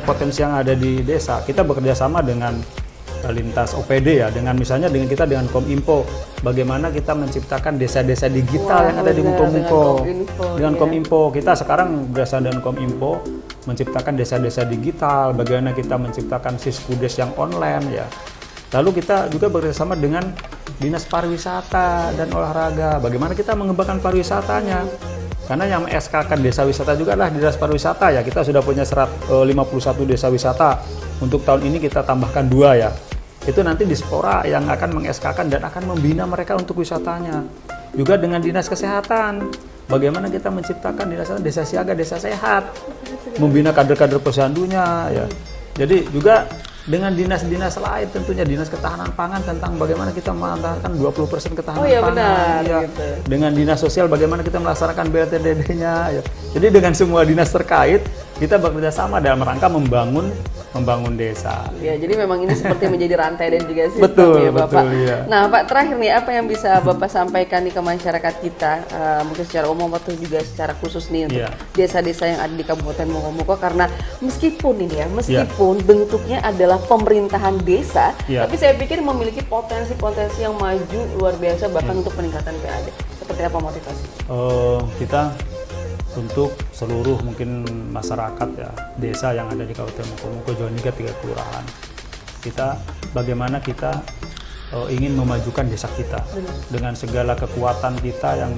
potensi yang ada di desa. Kita bekerja sama dengan lintas OPD ya, dengan misalnya dengan Kominfo, bagaimana kita menciptakan desa-desa digital yang ada di Mukomuko. Dengan Kominfo kita sekarang berdasarkan dengan Kominfo menciptakan desa-desa digital, bagaimana kita menciptakan Siskudes yang online ya. Lalu kita juga bekerjasama dengan Dinas Pariwisata dan Olahraga, bagaimana kita mengembangkan pariwisatanya. Karena yang SK-kan desa wisata juga adalah Dinas Pariwisata ya. Kita sudah punya 51 desa wisata. Untuk tahun ini kita tambahkan 2 ya. Itu nanti Dispora yang akan meng-SK-kan dan akan membina mereka untuk wisatanya. Juga dengan Dinas Kesehatan. Bagaimana kita menciptakan desa siaga, desa sehat. Membina kader-kader posyandunya ya. Jadi juga dengan dinas-dinas lain tentunya, Dinas Ketahanan Pangan tentang bagaimana kita menganggarkan 20% ketahanan pangan. Benar, ya. gitu. Dengan Dinas Sosial bagaimana kita melaksanakan BLTDD-nya ya. Jadi dengan semua dinas terkait kita bekerja sama dalam rangka membangun membangun desa. Ya, jadi memang ini seperti menjadi rantai dan juga sistem Betul, ya Bapak. betul, iya. Nah Pak, terakhir nih apa yang bisa Bapak sampaikan nih ke masyarakat kita, mungkin secara umum atau juga secara khusus nih untuk Iya. desa-desa yang ada di Kabupaten Mokomuko, karena meskipun ini ya, meskipun bentuknya adalah pemerintahan desa, Iya. tapi saya pikir memiliki potensi-potensi yang maju luar biasa bahkan untuk peningkatan PAD. Seperti apa motivasi? Kita untuk seluruh mungkin masyarakat ya desa yang ada di Kabupaten Mokomuko, Joniga 3 kelurahan, kita bagaimana kita ingin memajukan desa kita dengan segala kekuatan kita yang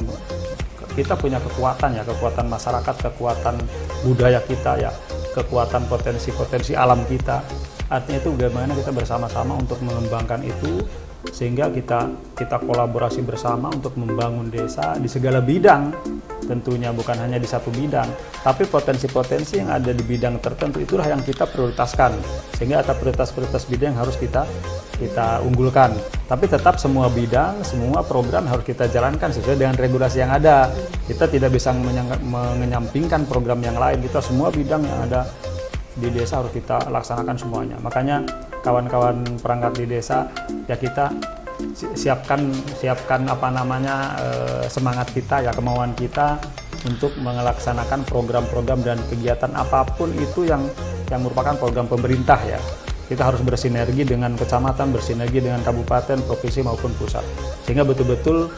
kita punya kekuatan ya, kekuatan masyarakat, kekuatan budaya kita ya, kekuatan potensi-potensi alam kita. Artinya itu bagaimana kita bersama-sama untuk mengembangkan itu sehingga kita kolaborasi bersama untuk membangun desa di segala bidang. Tentunya bukan hanya di satu bidang, tapi potensi-potensi yang ada di bidang tertentu itulah yang kita prioritaskan, sehingga ada prioritas-prioritas bidang yang harus kita unggulkan. Tapi tetap semua bidang, semua program harus kita jalankan sesuai dengan regulasi yang ada. Kita tidak bisa menyampingkan program yang lain. Kita semua bidang yang ada di desa harus kita laksanakan semuanya. Makanya kawan-kawan perangkat di desa ya kita siapkan apa namanya semangat kita ya, kemauan kita untuk melaksanakan program-program dan kegiatan apapun itu yang merupakan program pemerintah ya. Kita harus bersinergi dengan kecamatan, bersinergi dengan kabupaten, provinsi maupun pusat, sehingga betul-betul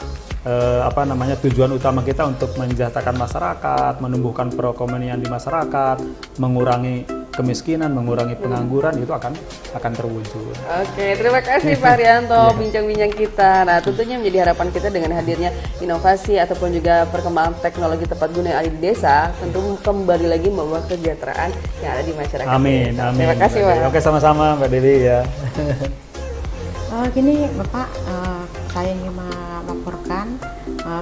tujuan utama kita untuk mensejahterakan masyarakat, menumbuhkan perekonomian di masyarakat, mengurangi kemiskinan, mengurangi pengangguran, itu akan terwujud. Oke, terima kasih Pak Haryanto bincang-bincang kita. Nah, tentunya menjadi harapan kita dengan hadirnya inovasi ataupun juga perkembangan teknologi tepat guna yang ada di desa, tentu kembali lagi membawa kesejahteraan yang ada di masyarakat. Amin, desa. amin. Terima kasih Pak. Oke, sama-sama Mbak Dewi ya. Gini Bapak, saya ingin melaporkan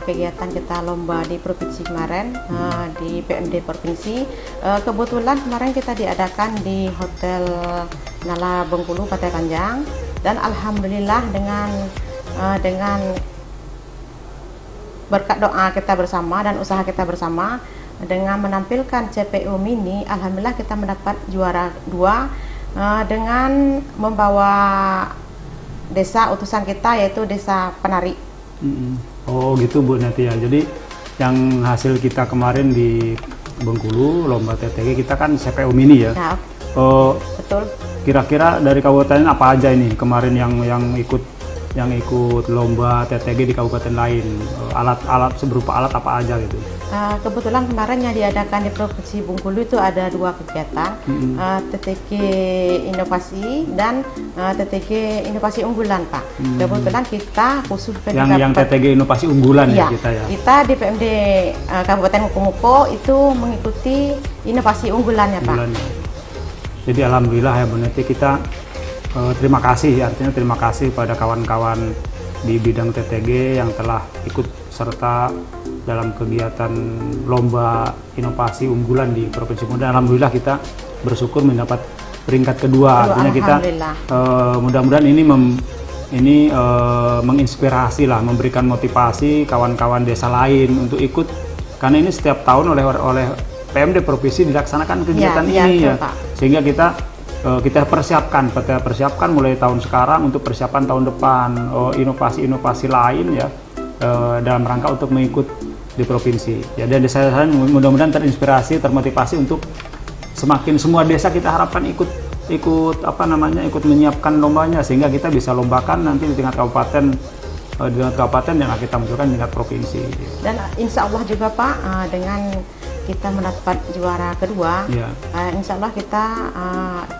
kegiatan kita lomba di provinsi kemarin, di PMD provinsi. Kebetulan kemarin kita diadakan di Hotel Nala Bengkulu, Pantai Panjang, dan alhamdulillah dengan berkat doa kita bersama dan usaha kita bersama dengan menampilkan CPU mini, alhamdulillah kita mendapat juara 2 dengan membawa desa utusan kita yaitu Desa Penari. Oh gitu Bu Neti ya. Jadi yang hasil kita kemarin di Bengkulu lomba TTG kita kan CPU mini ya. Ya, betul. Kira-kira dari kabupaten apa aja ini kemarin yang ikut lomba TTG di kabupaten lain? Alat berupa alat apa aja gitu? Kebetulan kemarin yang diadakan di Provinsi Bengkulu itu ada 2 kegiatan, TTG Inovasi dan TTG Inovasi Unggulan Pak. Kebetulan kita khusus yang TTG Inovasi Unggulan ya kita ya. Kita di PMD Kabupaten Mokomuko itu mengikuti inovasi unggulannya Pak. Jadi alhamdulillah ya Bu Neti, kita terima kasih, artinya terima kasih pada kawan-kawan di bidang TTG yang telah ikut serta dalam kegiatan lomba inovasi unggulan di Provinsi Muda. Alhamdulillah kita bersyukur mendapat peringkat kedua. Artinya kita mudah-mudahan ini menginspirasi lah, memberikan motivasi kawan-kawan desa lain untuk ikut, karena ini setiap tahun oleh PMD provinsi dilaksanakan kegiatan ini ya. Sehingga kita persiapkan mulai tahun sekarang untuk persiapan tahun depan, inovasi-inovasi lain ya dalam rangka untuk mengikut di provinsi ya, dan desa mudah-mudahan terinspirasi, termotivasi untuk semakin semua desa kita harapkan ikut menyiapkan lombanya, sehingga kita bisa lombakan nanti di tingkat kabupaten yang kita munculkan di tingkat provinsi. Dan insya Allah juga Pak, dengan kita mendapat juara kedua, insya Allah kita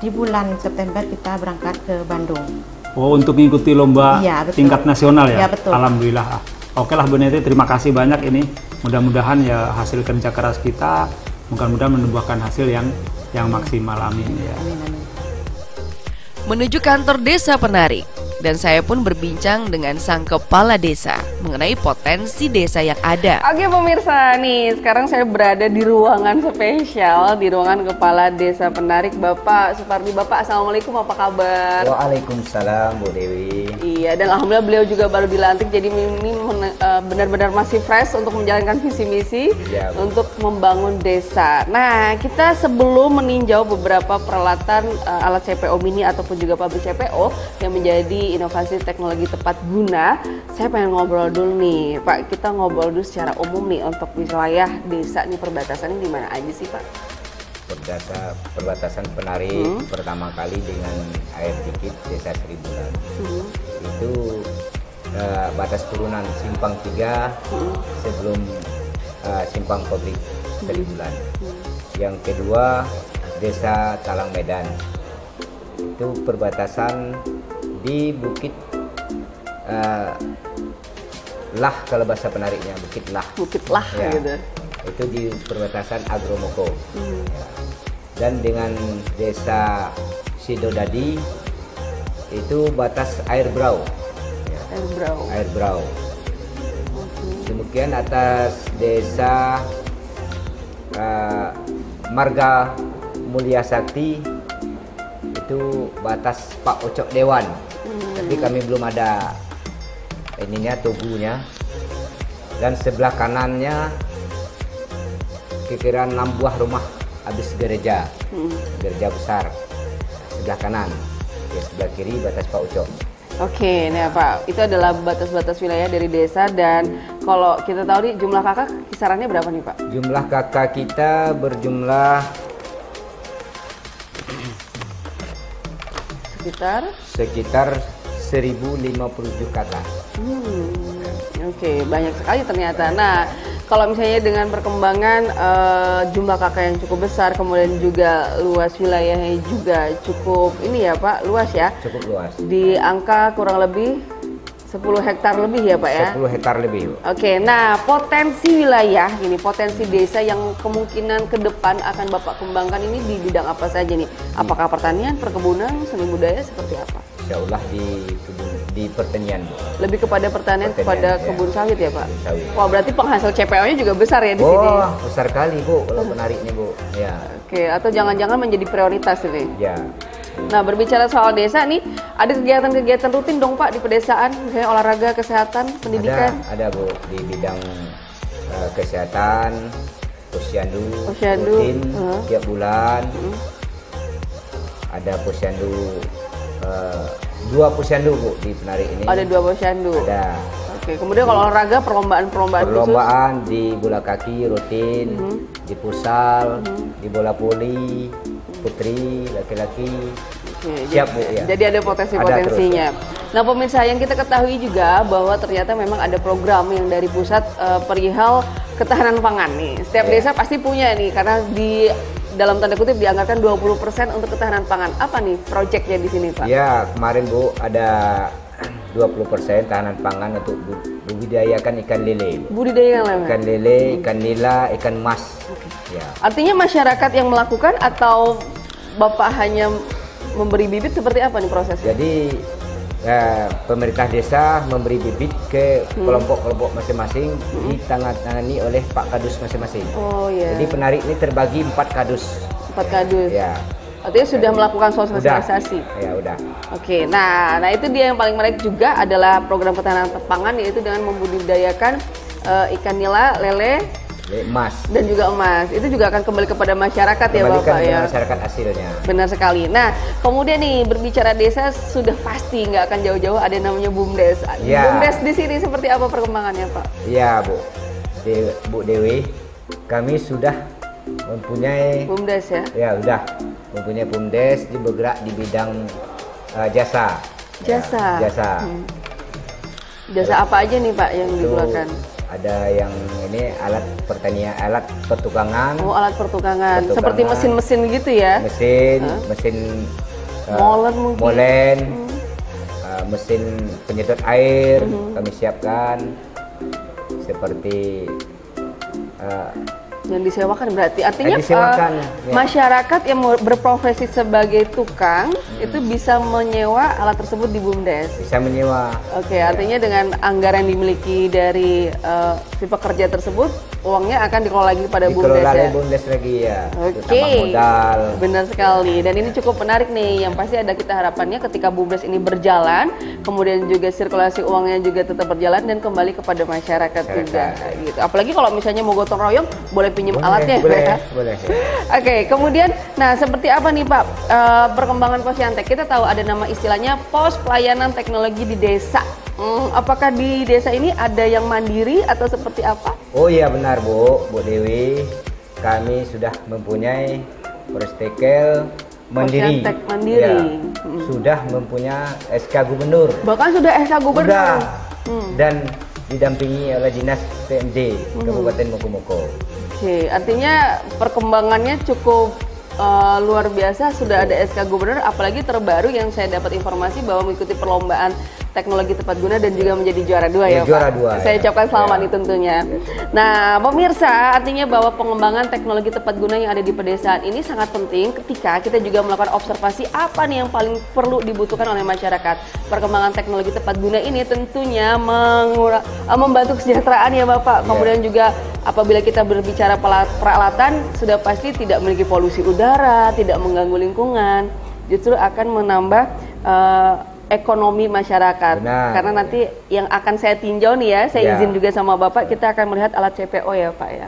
di bulan September kita berangkat ke Bandung. Oh, untuk mengikuti lomba tingkat nasional ya? Ya betul. Alhamdulillah. Oke lah Bu Neti, terima kasih banyak ini. Mudah-mudahan ya hasil kerja keras kita mudah-mudahan menubuhkan hasil yang maksimal. Amin ya. Menuju kantor Desa Penari, dan saya pun berbincang dengan sang kepala desa mengenai potensi desa yang ada. Oke pemirsa, nih sekarang saya berada di ruangan spesial, di ruangan Kepala Desa Penari, Bapak Supardi. Bapak, assalamualaikum, apa kabar? Waalaikumsalam Bu Dewi. Iya, dan alhamdulillah beliau juga baru dilantik, jadi ini benar-benar masih fresh untuk menjalankan visi misi untuk membangun desa. Nah, kita sebelum meninjau beberapa peralatan alat CPO mini ataupun juga pabrik CPO yang menjadi inovasi teknologi tepat guna, saya pengen ngobrol dulu nih, Pak. Kita ngobrol dulu secara umum nih untuk wilayah desa nih, perbatasannya di mana aja sih, Pak? Perbatasan Penari pertama kali dengan air dikit desa Seribulan. Itu batas turunan Simpang 3 sebelum Simpang Pabrik Seribulan. Yang kedua desa Talang Medan, itu perbatasan di Bukit Lah, kalau bahasa Penarinya Bukit Lah. Bukit Lah ya, gitu. Itu di perbatasan Agromoko. Ya. Dan dengan desa Sidodadi itu batas air brau. Ya. Air brau. Demikian atas desa Marga Mulia Sakti itu batas Pak Ocok Dewan. Tapi kami belum ada ininya, tugunya. Dan sebelah kanannya kira-kira 6 buah rumah habis gereja, gereja besar sebelah kanan, ya, sebelah kiri batas Pak Ucok. Oke, nah Pak, itu adalah batas-batas wilayah dari desa. Dan kalau kita tahu nih jumlah kakak kisarannya berapa nih Pak? Jumlah kakak kita berjumlah sekitar 1057 kakak. Oke, banyak sekali ternyata. Nah, kalau misalnya dengan perkembangan jumlah kakak yang cukup besar, kemudian juga luas wilayahnya juga cukup ini ya Pak, luas ya? Cukup luas. Di angka kurang lebih 10 hektar lebih ya Pak ya? 10 hektar lebih. Oke, nah potensi wilayah ini, potensi desa yang kemungkinan ke depan akan Bapak kembangkan ini di bidang apa saja nih? Apakah pertanian, perkebunan, seni budaya, seperti apa? Insya Allah di pertanian, Bu. Lebih kepada pertanian kepada ya. Kebun sawit ya Pak? Sawit. Wah, berarti penghasil CPO-nya juga besar ya di sini? Oh, besar kali Bu kalau penariknya Bu. Ya. Oke, atau jangan-jangan menjadi prioritas ini? Ya. Nah, berbicara soal desa nih, ada kegiatan-kegiatan rutin dong Pak di pedesaan, misalnya olahraga, kesehatan, pendidikan? Ada Bu, di bidang kesehatan, posyandu rutin tiap bulan. Ada posyandu 2 posyandu Bu di Penari ini. Ada 2 posyandu. Ada. Oke, kemudian kalau olahraga perlombaan khusus? Di bola kaki rutin, di futsal, di bola voli, putri, laki-laki. Siap Bu ya. Jadi ada potensi-potensinya. Nah pemirsa, yang kita ketahui juga bahwa ternyata memang ada program yang dari pusat perihal ketahanan pangan nih. Setiap desa pasti punya nih, karena di dalam tanda kutip dianggarkan 20% untuk ketahanan pangan. Apa nih proyeknya di sini Pak? Ya, kemarin Bu ada 20% tahanan pangan untuk budidayakan ikan lele. Ikan lele, ikan nila, ikan mas. Ya. Artinya masyarakat yang melakukan atau Bapak hanya memberi bibit, seperti apa nih prosesnya? Jadi pemerintah desa memberi bibit ke kelompok-kelompok masing-masing, ditangani oleh Pak Kadus masing-masing. Oh iya. Jadi penarik ini terbagi 4 kadus. 4 kadus. Ya. Artinya sudah melakukan sosialisasi. Ya udah. Oke, nah itu dia yang paling menarik juga adalah program ketahanan pangan, yaitu dengan membudidayakan ikan nila, lele, emas dan juga emas. Itu juga akan kembali kepada masyarakat ya Bapak ya. Masyarakat hasilnya. Benar sekali. Nah kemudian nih berbicara desa sudah pasti nggak akan jauh-jauh ada namanya BUMDes. Ya. BUMDes di sini seperti apa perkembangannya Pak? Iya Bu, Bu Dewi, kami sudah mempunyai BUMDes ya? Ya udah mempunyai BUMDes, bergerak di bidang jasa. Jasa. Ya, jasa. Jasa apa aja nih Pak yang digunakan? Ada yang ini alat pertanian, alat pertukangan. Oh, alat pertukangan. Seperti mesin-mesin gitu ya? Mesin molen mungkin. Molen, mesin penyedot air kami siapkan. Seperti yang disewakan berarti artinya ya. Masyarakat yang berprofesi sebagai tukang itu bisa menyewa alat tersebut di BUMDes. Bisa menyewa. Oke, artinya dengan anggaran dimiliki dari si pekerja tersebut uangnya akan dikelola lagi pada dikelola BUMDes ya? BUMDes lagi ya. Oke, Modal. benar sekali. Dan ini cukup menarik nih. Yang pasti ada kita harapannya ketika BUMDes ini berjalan, kemudian juga sirkulasi uangnya juga tetap berjalan dan kembali kepada masyarakat juga. Gitu. Apalagi kalau misalnya mau gotong royong, boleh pinjam alatnya. Boleh, boleh. Oke, kemudian, nah seperti apa nih Pak perkembangan Posyantek? Kita tahu ada nama istilahnya Pos Pelayanan Teknologi di Desa. Apakah di desa ini ada yang mandiri atau seperti apa? Oh iya benar Bu Dewi, kami sudah mempunyai Postekel mandiri. Posyantek mandiri. Ya, sudah mempunyai SK Gubernur. Bahkan sudah SK Gubernur. Sudah. Dan didampingi oleh Dinas PMD Kabupaten Mokomoko. Oke, artinya perkembangannya cukup luar biasa, sudah ada SK Gubernur, apalagi terbaru yang saya dapat informasi bahwa mengikuti perlombaan teknologi tepat guna dan juga menjadi juara 2 ya juara Pak. 2, Saya ucapkan selamat ya. nih tentunya. Nah, pemirsa, artinya bahwa pengembangan teknologi tepat guna yang ada di pedesaan ini sangat penting ketika kita juga melakukan observasi apa nih yang paling perlu dibutuhkan oleh masyarakat. Perkembangan teknologi tepat guna ini tentunya membantu kesejahteraan ya Bapak. Kemudian juga apabila kita berbicara peralatan, sudah pasti tidak memiliki polusi udara, tidak mengganggu lingkungan, justru akan menambah ekonomi masyarakat. Benar. Karena nanti yang akan saya tinjau nih ya, saya izin juga sama Bapak, kita akan melihat alat CPO ya Pak ya.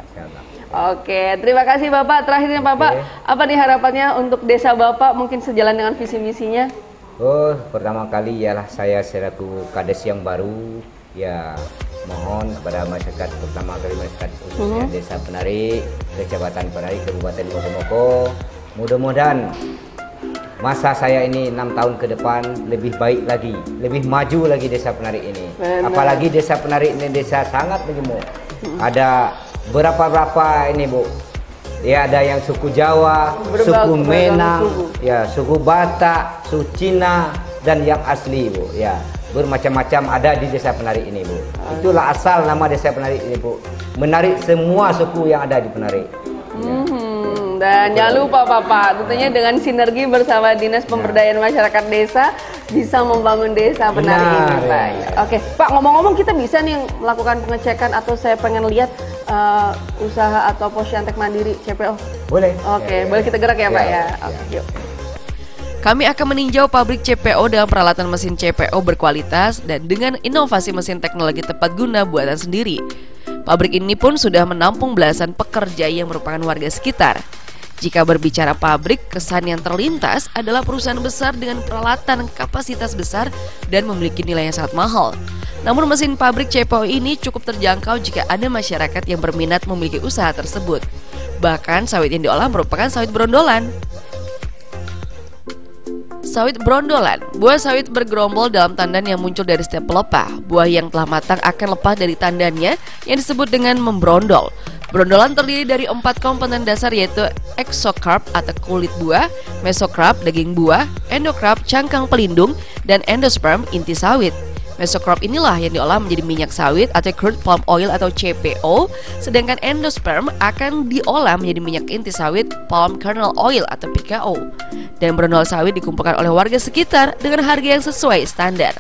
Oke, terima kasih Bapak. Terakhirnya Bapak, apa nih harapannya untuk desa Bapak mungkin sejalan dengan visi misinya? Oh, pertama kali ialah saya selaku kades yang baru, ya mohon kepada masyarakat, pertama kali masyarakat khususnya Desa Penari, Kecamatan Penari, Kabupaten Mokomoko, mudah-mudahan masa saya ini 6 tahun ke depan lebih baik lagi, lebih maju lagi Desa Penari ini. Benar. Apalagi Desa Penari ini desa sangat majemuk. Ada berapa ini Bu? Ya ada yang suku Jawa, suku Menang, ya suku Batak, suku Cina dan yang asli Bu. Ya bermacam-macam ada di Desa Penari ini Bu. Itulah asal nama Desa Penari ini Bu. Menarik semua suku yang ada di Penari. Ya. Dan jangan lupa Bapak, tentunya dengan sinergi bersama Dinas Pemberdayaan Masyarakat Desa bisa membangun Desa Penari ini Pak. Oke, Pak, ngomong-ngomong kita bisa nih melakukan pengecekan atau saya pengen lihat usaha atau Posyantek Mandiri CPO. Boleh. Oke, boleh kita gerak ya Pak ya. Oke, yuk. Kami akan meninjau pabrik CPO dengan peralatan mesin CPO berkualitas dan dengan inovasi mesin teknologi tepat guna buatan sendiri. Pabrik ini pun sudah menampung belasan pekerja yang merupakan warga sekitar. Jika berbicara pabrik, kesan yang terlintas adalah perusahaan besar dengan peralatan kapasitas besar dan memiliki nilai yang sangat mahal. Namun mesin pabrik CPO ini cukup terjangkau jika ada masyarakat yang berminat memiliki usaha tersebut. Bahkan sawit yang diolah merupakan sawit brondolan. Sawit brondolan, buah sawit bergerombol dalam tandan yang muncul dari setiap pelepah. Buah yang telah matang akan lepas dari tandannya yang disebut dengan membrondol. Brondolan terdiri dari 4 komponen dasar yaitu exocarp atau kulit buah, mesocarp daging buah, endocarp cangkang pelindung, dan endosperm inti sawit. Mesocarp inilah yang diolah menjadi minyak sawit atau crude palm oil atau CPO, sedangkan endosperm akan diolah menjadi minyak inti sawit palm kernel oil atau PKO. Dan brondol sawit dikumpulkan oleh warga sekitar dengan harga yang sesuai standar.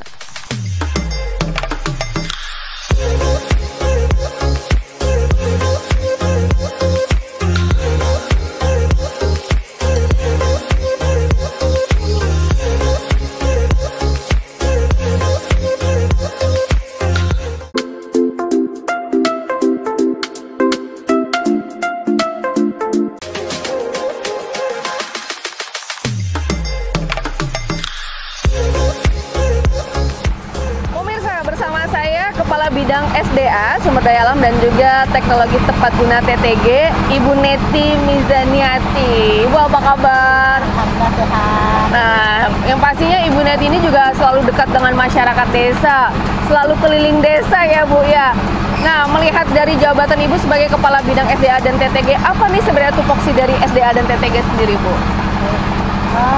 Kepala Bidang SDA, Sumber Daya Alam dan juga Teknologi Tepat Guna TTG, Ibu Neti Mizaniati. Ibu apa kabar? Alhamdulillah sehat. Nah, yang pastinya Ibu Neti ini juga selalu dekat dengan masyarakat desa, selalu keliling desa ya Bu ya. Nah, melihat dari jabatan Ibu sebagai Kepala Bidang SDA dan TTG, apa nih sebenarnya tupoksi dari SDA dan TTG sendiri Bu?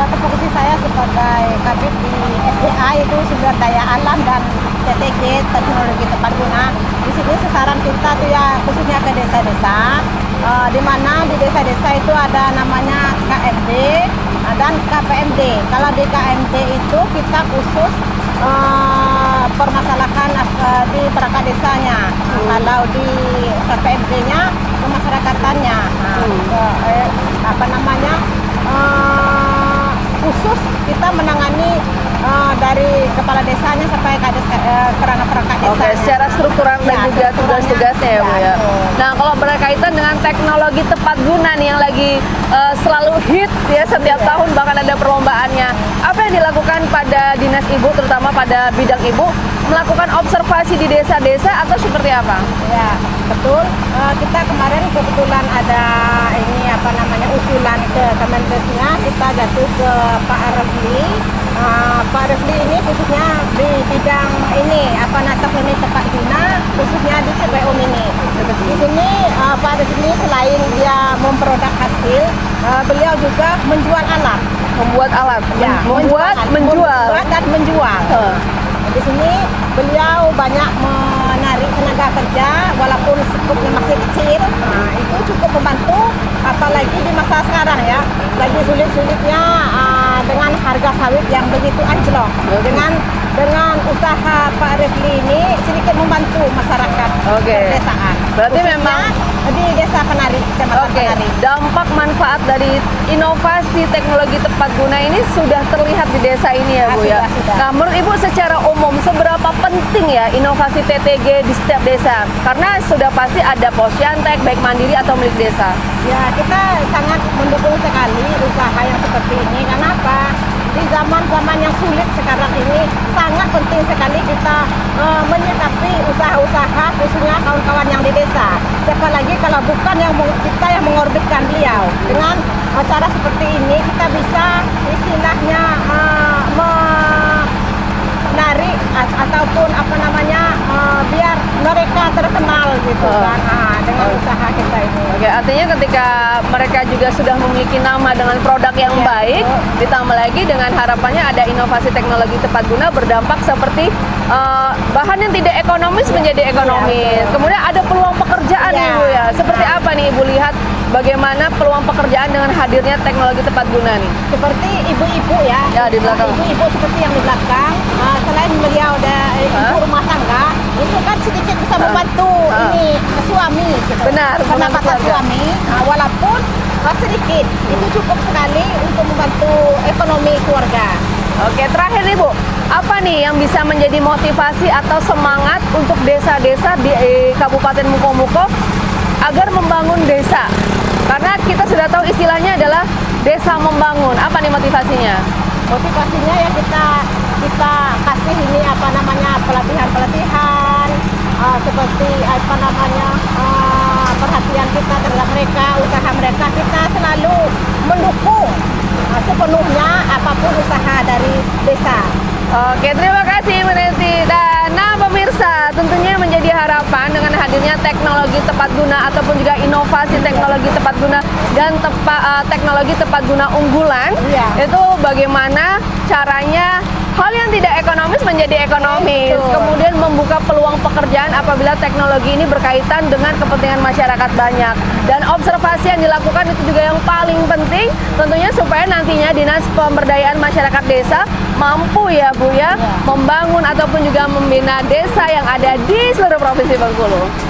Tupoksi saya sebagai kabid di SDA itu Sumber Daya Alam dan TTG Teknologi Tepat Guna. Di sini sasaran kita tuh ya khususnya ke desa-desa, di mana di desa-desa itu ada namanya KMD dan KPMD. Kalau di KMD itu kita khusus mempermasalahkan di perangkat desanya. Kalau di PMD-nya kemasyarakatan-nya. Khusus kita menangani dari kepala desanya sampai ke perangkat desa. Oke, secara struktural dan juga tugas-tugasnya ya Bu ya. Nah, kalau berkaitan dengan teknologi tepat guna nih yang lagi selalu hit ya setiap tahun, bahkan ada perlombaannya. Apa yang dilakukan pada Dinas Ibu, terutama pada bidang Ibu, melakukan observasi di desa-desa atau seperti apa? Ya, betul. Kita kemarin kebetulan ada usulan ke Kemendesnya, kita jatuh ke Pak Refli. Pak Refli ini khususnya di bidang teknologi tepat guna, khususnya di CPOM ini. Di sini Pak Refli selain dia memproduk hasil, beliau juga menjual alat. Membuat alat, Ya, menjual. dan menjual. Di sini beliau banyak menarik tenaga kerja walaupun skupnya masih kecil. Nah, itu cukup membantu, apalagi di masa sekarang ya, lagi sulit-sulitnya dengan harga sawit yang begitu anjlok. Dengan usaha Pak Refli ini sedikit membantu masyarakat pedesaan. Berarti memang di Desa Kenari, Kecamatan Kenari. Dampak manfaat dari inovasi teknologi tepat guna ini sudah terlihat di desa ini ya Bu ya. Sudah. Nah, menurut Ibu secara umum seberapa penting ya inovasi TTG di setiap desa? Karena sudah pasti ada posyantek baik mandiri atau milik desa. Ya, kita sangat mendukung sekali usaha yang seperti ini. Kenapa? Di zaman-zaman yang sulit sekarang ini sangat penting sekali kita menyikapi usaha-usaha khususnya kawan-kawan yang di desa. Siapa lagi kalau bukan kita yang mengorbitkan beliau. Dengan cara seperti ini kita bisa istilahnya menarik ataupun biar mereka terkenal gitu kan dengan usaha kita ini. Oke, artinya ketika mereka juga sudah memiliki nama dengan produk yang baik, ditambah lagi dengan harapannya ada inovasi teknologi tepat guna berdampak seperti bahan yang tidak ekonomis menjadi ekonomis. Kemudian ada peluang pekerjaan nih Bu ya. Seperti apa nih Ibu lihat bagaimana peluang pekerjaan dengan hadirnya teknologi tepat guna nih? Seperti ibu-ibu ya. Ya, di belakang. Ibu-ibu seperti yang di belakang. Selain beliau ada ibu rumah tangga, itu kan sedikit bisa membantu ini suami. Gitu. Benar. Pendapatan suami, walaupun sedikit, itu cukup sekali untuk membantu ekonomi keluarga. Oke, terakhir nih Bu, apa nih yang bisa menjadi motivasi atau semangat untuk desa-desa di Kabupaten Mukomuko agar membangun desa? Karena kita sudah tahu istilahnya adalah desa membangun. Apa nih motivasinya? Motivasinya ya kita kasih ini pelatihan-pelatihan seperti perhatian kita terhadap mereka, usaha mereka, kita selalu mendukung sepenuhnya apapun usaha dari desa. Oke, terima kasih Bu Nesti. Nah pemirsa, tentunya menjadi harapan dengan hadirnya teknologi tepat guna ataupun juga inovasi teknologi tepat guna dan teknologi tepat guna unggulan, itu bagaimana caranya hal yang tidak ekonomis menjadi ekonomis, kemudian membuka peluang pekerjaan apabila teknologi ini berkaitan dengan kepentingan masyarakat banyak. Dan observasi yang dilakukan itu juga yang paling penting, tentunya supaya nantinya Dinas Pemberdayaan Masyarakat Desa mampu ya Bu ya, membangun ataupun juga membina desa yang ada di seluruh Provinsi Bengkulu.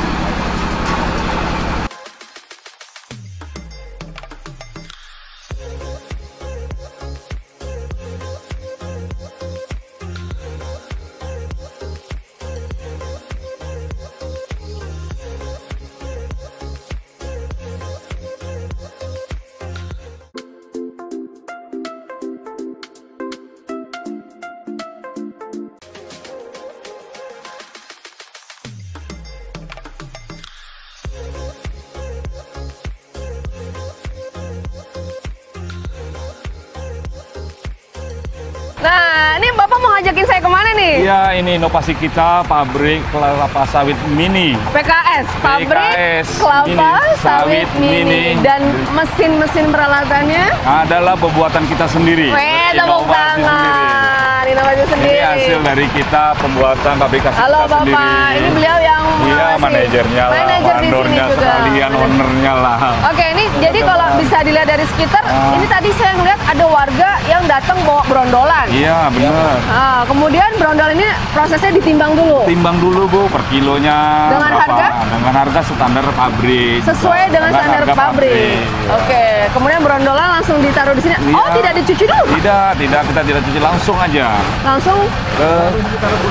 Nah, ini Bapak mau ngajakin saya kemana nih? Iya, ini inovasi kita, pabrik kelapa sawit mini. PKS, pabrik kelapa sawit mini. Dan mesin-mesin peralatannya adalah pembuatan kita sendiri. Tepuk tangan. inovasi sendiri. Ini hasil dari kita pembuatan pabrikasi Halo kita sendiri. Bapak, ini beliau yang Iya, mengawasi. manajernya lah, Manajer di sini mandornya juga. sekalian, ownernya lah. Oke, ini jadi kalau bisa dilihat dari sekitar, ini tadi saya ngeliat ada warga yang datang bawa brondolan. Iya, benar. Nah, kemudian brondol ini prosesnya ditimbang dulu. Timbang dulu Bu per kilonya Dengan berapa? harga? Dengan harga standar pabrik. Sesuai dengan standar harga pabrik. Iya. Oke, kemudian brondolan langsung ditaruh di sini. Iya. Oh, tidak dicuci dulu? Tidak, kita tidak cuci langsung aja Langsung ke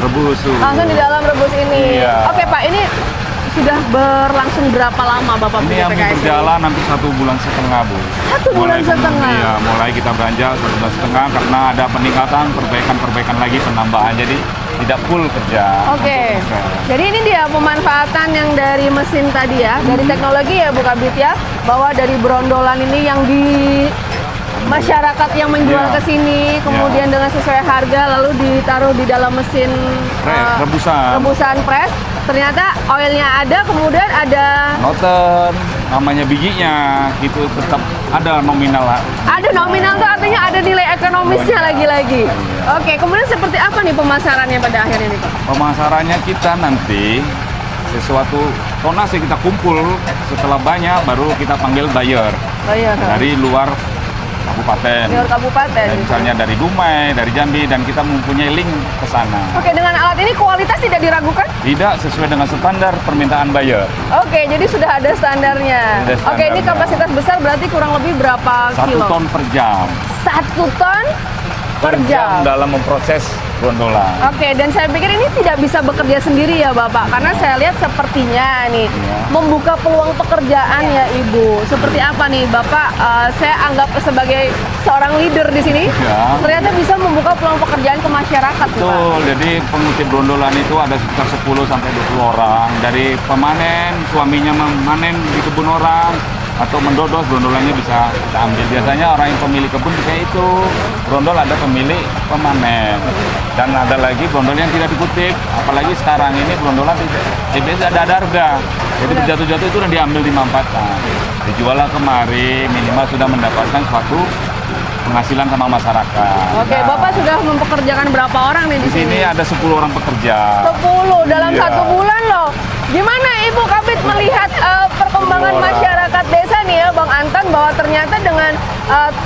rebus. tuh. langsung di dalam rebus ini. Iya. Oke Pak, ini sudah berlangsung berapa lama Bapak Ini punya yang PKS ini? berjalan hampir 1 bulan setengah Bu. 1 bulan setengah? Iya, mulai kita beranjak 1 bulan setengah karena ada peningkatan, perbaikan lagi, penambahan. Jadi tidak full kerja. Oke, jadi ini dia pemanfaatan yang dari mesin tadi ya, dari teknologi ya Bu Kabit ya, bahwa dari brondolan ini yang di masyarakat yang menjual Iya. ke sini, kemudian dengan sesuai harga lalu ditaruh di dalam mesin rebusan press. Ternyata oilnya ada, kemudian ada noten, namanya bijinya, itu tetap ada nominal lah. ada nominal tuh artinya ada nilai ekonomisnya lagi-lagi. Oke, kemudian seperti apa nih pemasarannya pada akhirnya nih Pak? Pemasarannya kita nanti sesuatu tonase kita kumpul setelah banyak baru kita panggil buyer dari luar kabupaten. Luar kabupaten. Misalnya dari Dumai, dari Jambi, dan kita mempunyai link ke sana. Oke, dengan alat ini kualitas tidak diragukan? Tidak sesuai dengan standar permintaan buyer. Oke, jadi sudah ada standarnya. Ada Oke, ini standarnya. kapasitas besar berarti kurang lebih berapa 1 kilo? ton per jam. 1 ton per jam. Dalam memproses gondola. Oke, dan saya pikir ini tidak bisa bekerja sendiri ya Bapak, karena saya lihat sepertinya nih membuka peluang pekerjaan ya Ibu. Seperti apa nih Bapak? Saya anggap sebagai seorang leader di sini. Ya. Ternyata bisa membuka peluang pekerjaan ke masyarakat, Pak. Betul, jadi pengutip gondolan itu ada sekitar 10 sampai 20 orang. Dari pemanen, suaminya memanen di kebun orang, atau mendodos, brondolannya bisa kita ambil. Biasanya orang yang pemilik kebun bisa itu. Brondol ada pemilik pemanen. Dan ada lagi brondol yang tidak dikutip. Apalagi sekarang ini brondolan tidak ada harga. Jadi berjatuh-jatuh itu udah diambil dimanfaatkan. Dijual kemari, minimal sudah mendapatkan suatu penghasilan sama masyarakat. Oke, Bapak sudah mempekerjakan berapa orang nih di Di sini sini? ada 10 orang pekerja. 10 dalam Iya. 1 bulan loh. Gimana Ibu Kabit melihat perkembangan 10 orang. masyarakat desa nih ya Bang Anton, bahwa ternyata dengan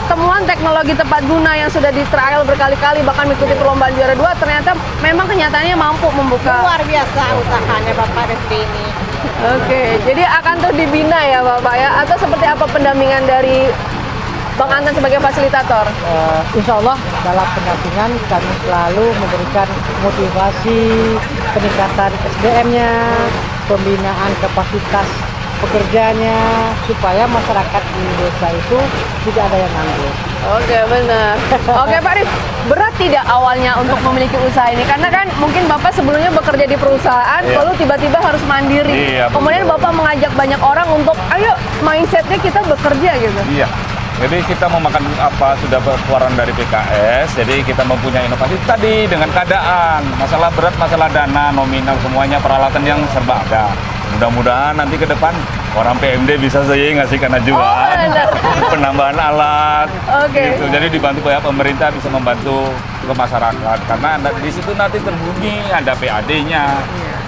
temuan teknologi tepat guna yang sudah di trial berkali-kali bahkan mengikuti perlombaan juara 2, ternyata memang kenyataannya mampu membuka. Luar biasa usahanya Bapak Refdi ini. Oke, jadi akan terus dibina ya Bapak ya, atau seperti apa pendampingan dari Bang Anton sebagai fasilitator? Insya Allah dalam pendampingan kami selalu memberikan motivasi, peningkatan SDM-nya, pembinaan kapasitas pekerjanya, supaya masyarakat di desa itu tidak ada yang nganggur. Oke, benar. Oke Pak Rif, berat tidak awalnya untuk memiliki usaha ini? Karena kan mungkin Bapak sebelumnya bekerja di perusahaan, Iya. lalu tiba-tiba harus mandiri. Iya, Kemudian betul. Bapak mengajak banyak orang untuk, ayo mindsetnya kita bekerja gitu. Iya. Jadi kita memakan apa sudah keluaran dari PKS, jadi kita mempunyai inovasi tadi dengan keadaan, masalah berat, masalah dana, nominal, semuanya peralatan yang serba ada. Mudah-mudahan nanti ke depan orang PMD bisa saya ngasihkan ajuan, ada. penambahan alat, Oke. gitu. Jadi dibantu ya pemerintah bisa membantu ke masyarakat, karena di situ nanti terbunyi ada PAD-nya,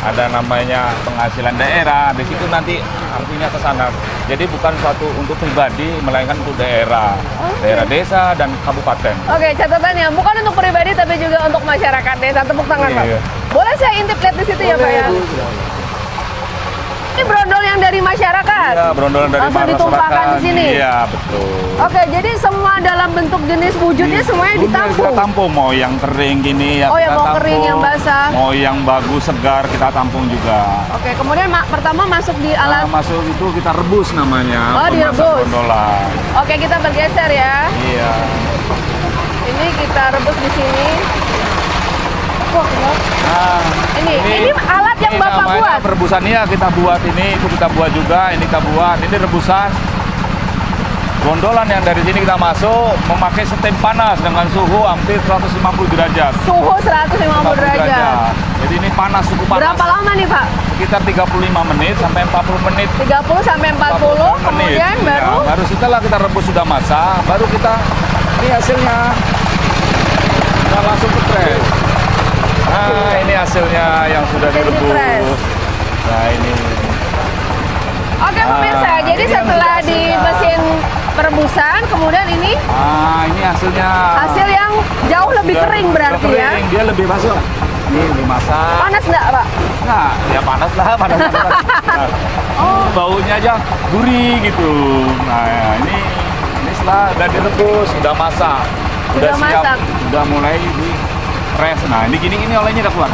ada namanya penghasilan daerah, di situ nanti artinya ke sana. Jadi bukan suatu untuk pribadi, melainkan untuk daerah, daerah desa dan kabupaten. Oke, catatannya bukan untuk pribadi tapi juga untuk masyarakat desa. Tepuk tangan Pak. Iya. Boleh saya intip lihat di situ ya Pak ya? Ini brondol yang dari masyarakat. Iya, brondolan dari Langsung ditumpahkan di sini. Iya, betul. Oke, jadi semua dalam bentuk jenis wujudnya semuanya Kita ditampung. tampung, mau yang kering gini ya Oh, yang kita mau kering, yang basah. Mau yang bagus, segar, kita tampung juga. Oke, kemudian pertama masuk di alat. Masuk itu kita rebus namanya. Oh, pemasak direbus. Brondolan. Oke, kita bergeser ya. Iya. Ini kita rebus di sini. Nah, Ini alat yang ini Bapak namanya buat. Rebusan ya kita buat ini, itu kita buat juga, ini kita buat. Ini rebusan. Gondolan yang dari sini kita masuk memakai setem panas dengan suhu hampir 150 derajat. Suhu 150 derajat. Jadi ini panas, suhu panas. Berapa lama nih Pak? Sekitar 35 menit sampai 40 menit. 30 sampai 40, kemudian Ya, baru baru setelah kita rebus sudah masak, baru kita ini hasilnya. Nah, langsung ke press. Nah, ini hasilnya yang sudah direbus. Nah, ini. Oke pemirsa, jadi setelah di mesin perebusan, kemudian ini ini hasilnya. hasil yang jauh lebih kering berarti ya? Dia lebih masuk. Ini lebih masak. Panas nggak Pak? Nah, ya panas lah, panas. Nah, baunya aja gurih gitu. Nah, ini setelah udah direbus, udah masak, udah siap, masak. udah mulai di press. Nah, ini olehnya udah keluar.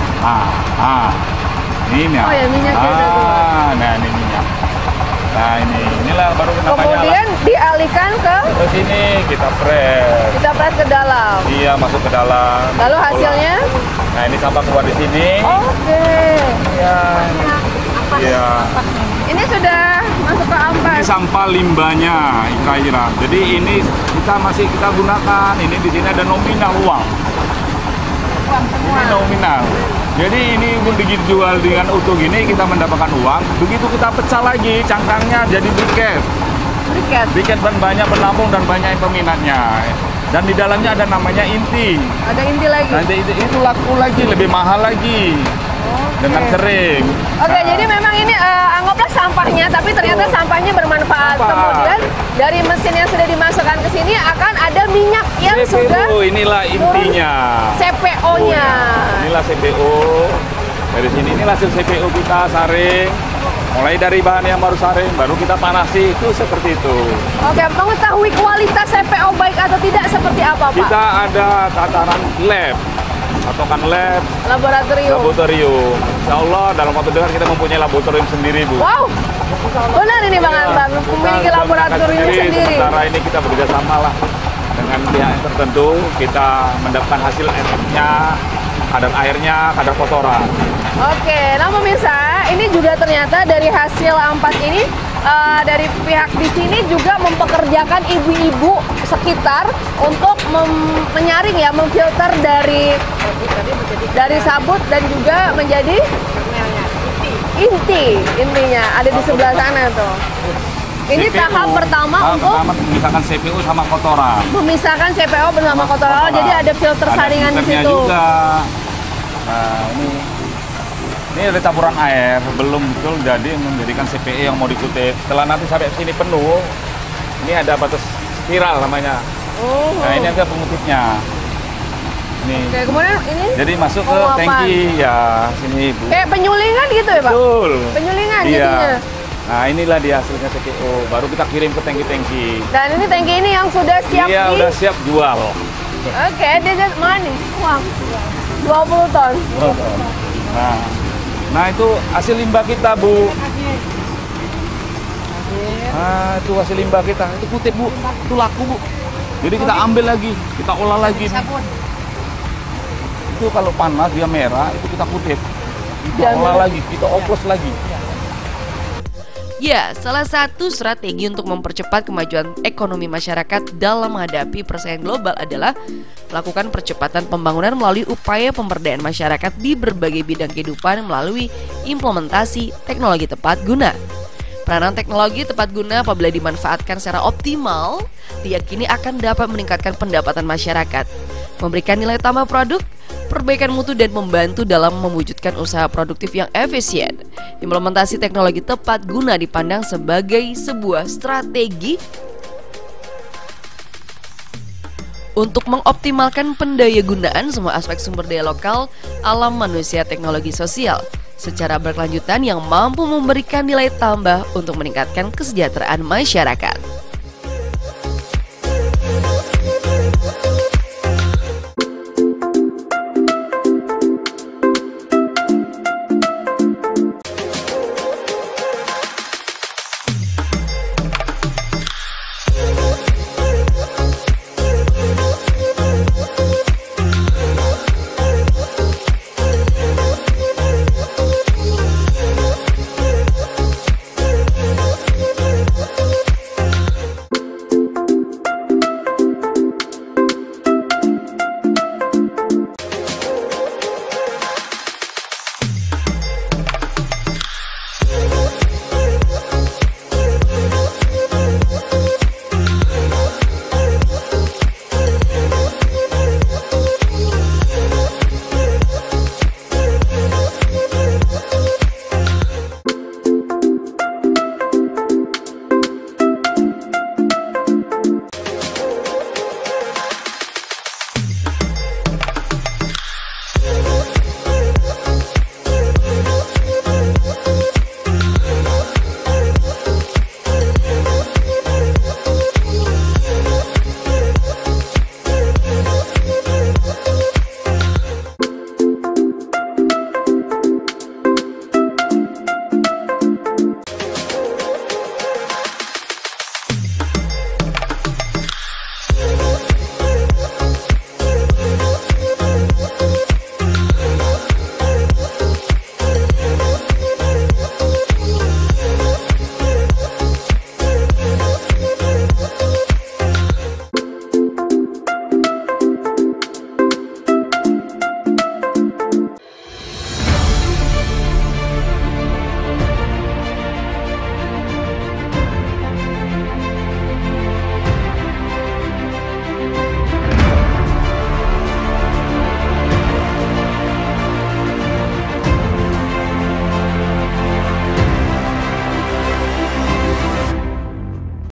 Ini minyak. Oh ya, minyaknya udah keluar. Nah, ini minyak. Nah, inilah baru Kemudian dialihkan ke sini, kita press. kita press ke dalam. Iya, masuk ke dalam. Lalu hasilnya? Nah, ini sampah keluar di sini. Oke. Iya. Ini sudah masuk ke ampas. Ini sampah limbahnya Ira. Jadi ini kita gunakan. Ini di sini ada nominal uang. Ini nominal. Jadi ini dijual dengan utuh gini kita mendapatkan uang. Begitu kita pecah lagi cangkangnya jadi briket. Briket dan banyak penampung dan banyak peminatnya. Dan di dalamnya ada namanya inti. Ada inti lagi. Nanti itu laku lagi, lebih mahal lagi. Dengan kering. Oke, jadi memang ini anggaplah sampahnya, tapi ternyata sampahnya bermanfaat. Kemudian dari mesin yang sudah dimasukkan ke sini akan ada minyak yang sudah inilah intinya. CPO-nya. Inilah CPO. Dari sini inilah hasil CPO kita saring. Mulai dari bahan yang baru saring, baru kita panasi, itu seperti itu. Oke, mengetahui kualitas CPO baik atau tidak seperti apa, Pak? Kita ada tataran lab. Patokan lab, laboratorium. Insya Allah dalam waktu dekat kita mempunyai laboratorium sendiri, Bu. Wow, benar ini Bang Antam, memiliki laboratorium sendiri. Sementara ini kita bekerjasama lah dengan pihak tertentu, kita mendapatkan hasil efeknya, kadar airnya, kadar kotoran. Oke, nah pemirsa, ini juga ternyata dari hasil ampas ini dari pihak di sini juga mempekerjakan ibu-ibu sekitar untuk menyaring ya, memfilter dari sabut dan juga menjadi intinya ada di sebelah sana tuh. Ini CPO, tahap pertama untuk memisahkan CPO sama kotoran. Memisahkan CPO bersama kotoran. Jadi ada filter saringan di situ. Juga. Nah, ini ada campuran air, belum betul jadi menjadikan CPE yang mau dikutip. Setelah nanti sampai sini penuh, ini ada batas spiral namanya. Nah, ini ada pengutipnya. Nih. Oke, kemudian ini jadi masuk ke tangki ya, sini Ibu. Kayak penyulingan gitu ya, Pak? Betul. Penyulingan iya. jadinya. Nah, inilah dia hasilnya CPO. Baru kita kirim ke tangki-tangki. Dan ini tangki ini yang sudah siap udah siap jual. Oke, dia manis. Wah. 20 ton. Nah, itu hasil limbah kita, Bu. Nah, itu hasil limbah kita. Itu kutip, Bu. Itu laku, Bu. Jadi kita ambil lagi, kita olah lagi. Itu kalau panas dia merah, itu kita kutip. Kita olah lagi, kita oplos lagi. Ya, salah satu strategi untuk mempercepat kemajuan ekonomi masyarakat dalam menghadapi persaingan global adalah melakukan percepatan pembangunan melalui upaya pemberdayaan masyarakat di berbagai bidang kehidupan melalui implementasi teknologi tepat guna. Peranan teknologi tepat guna apabila dimanfaatkan secara optimal, diyakini akan dapat meningkatkan pendapatan masyarakat, memberikan nilai tambah produk, perbaikan mutu dan membantu dalam mewujudkan usaha produktif yang efisien. Implementasi teknologi tepat guna dipandang sebagai sebuah strategi untuk mengoptimalkan pendayagunaan semua aspek sumber daya lokal, alam manusia, teknologi sosial secara berkelanjutan yang mampu memberikan nilai tambah untuk meningkatkan kesejahteraan masyarakat.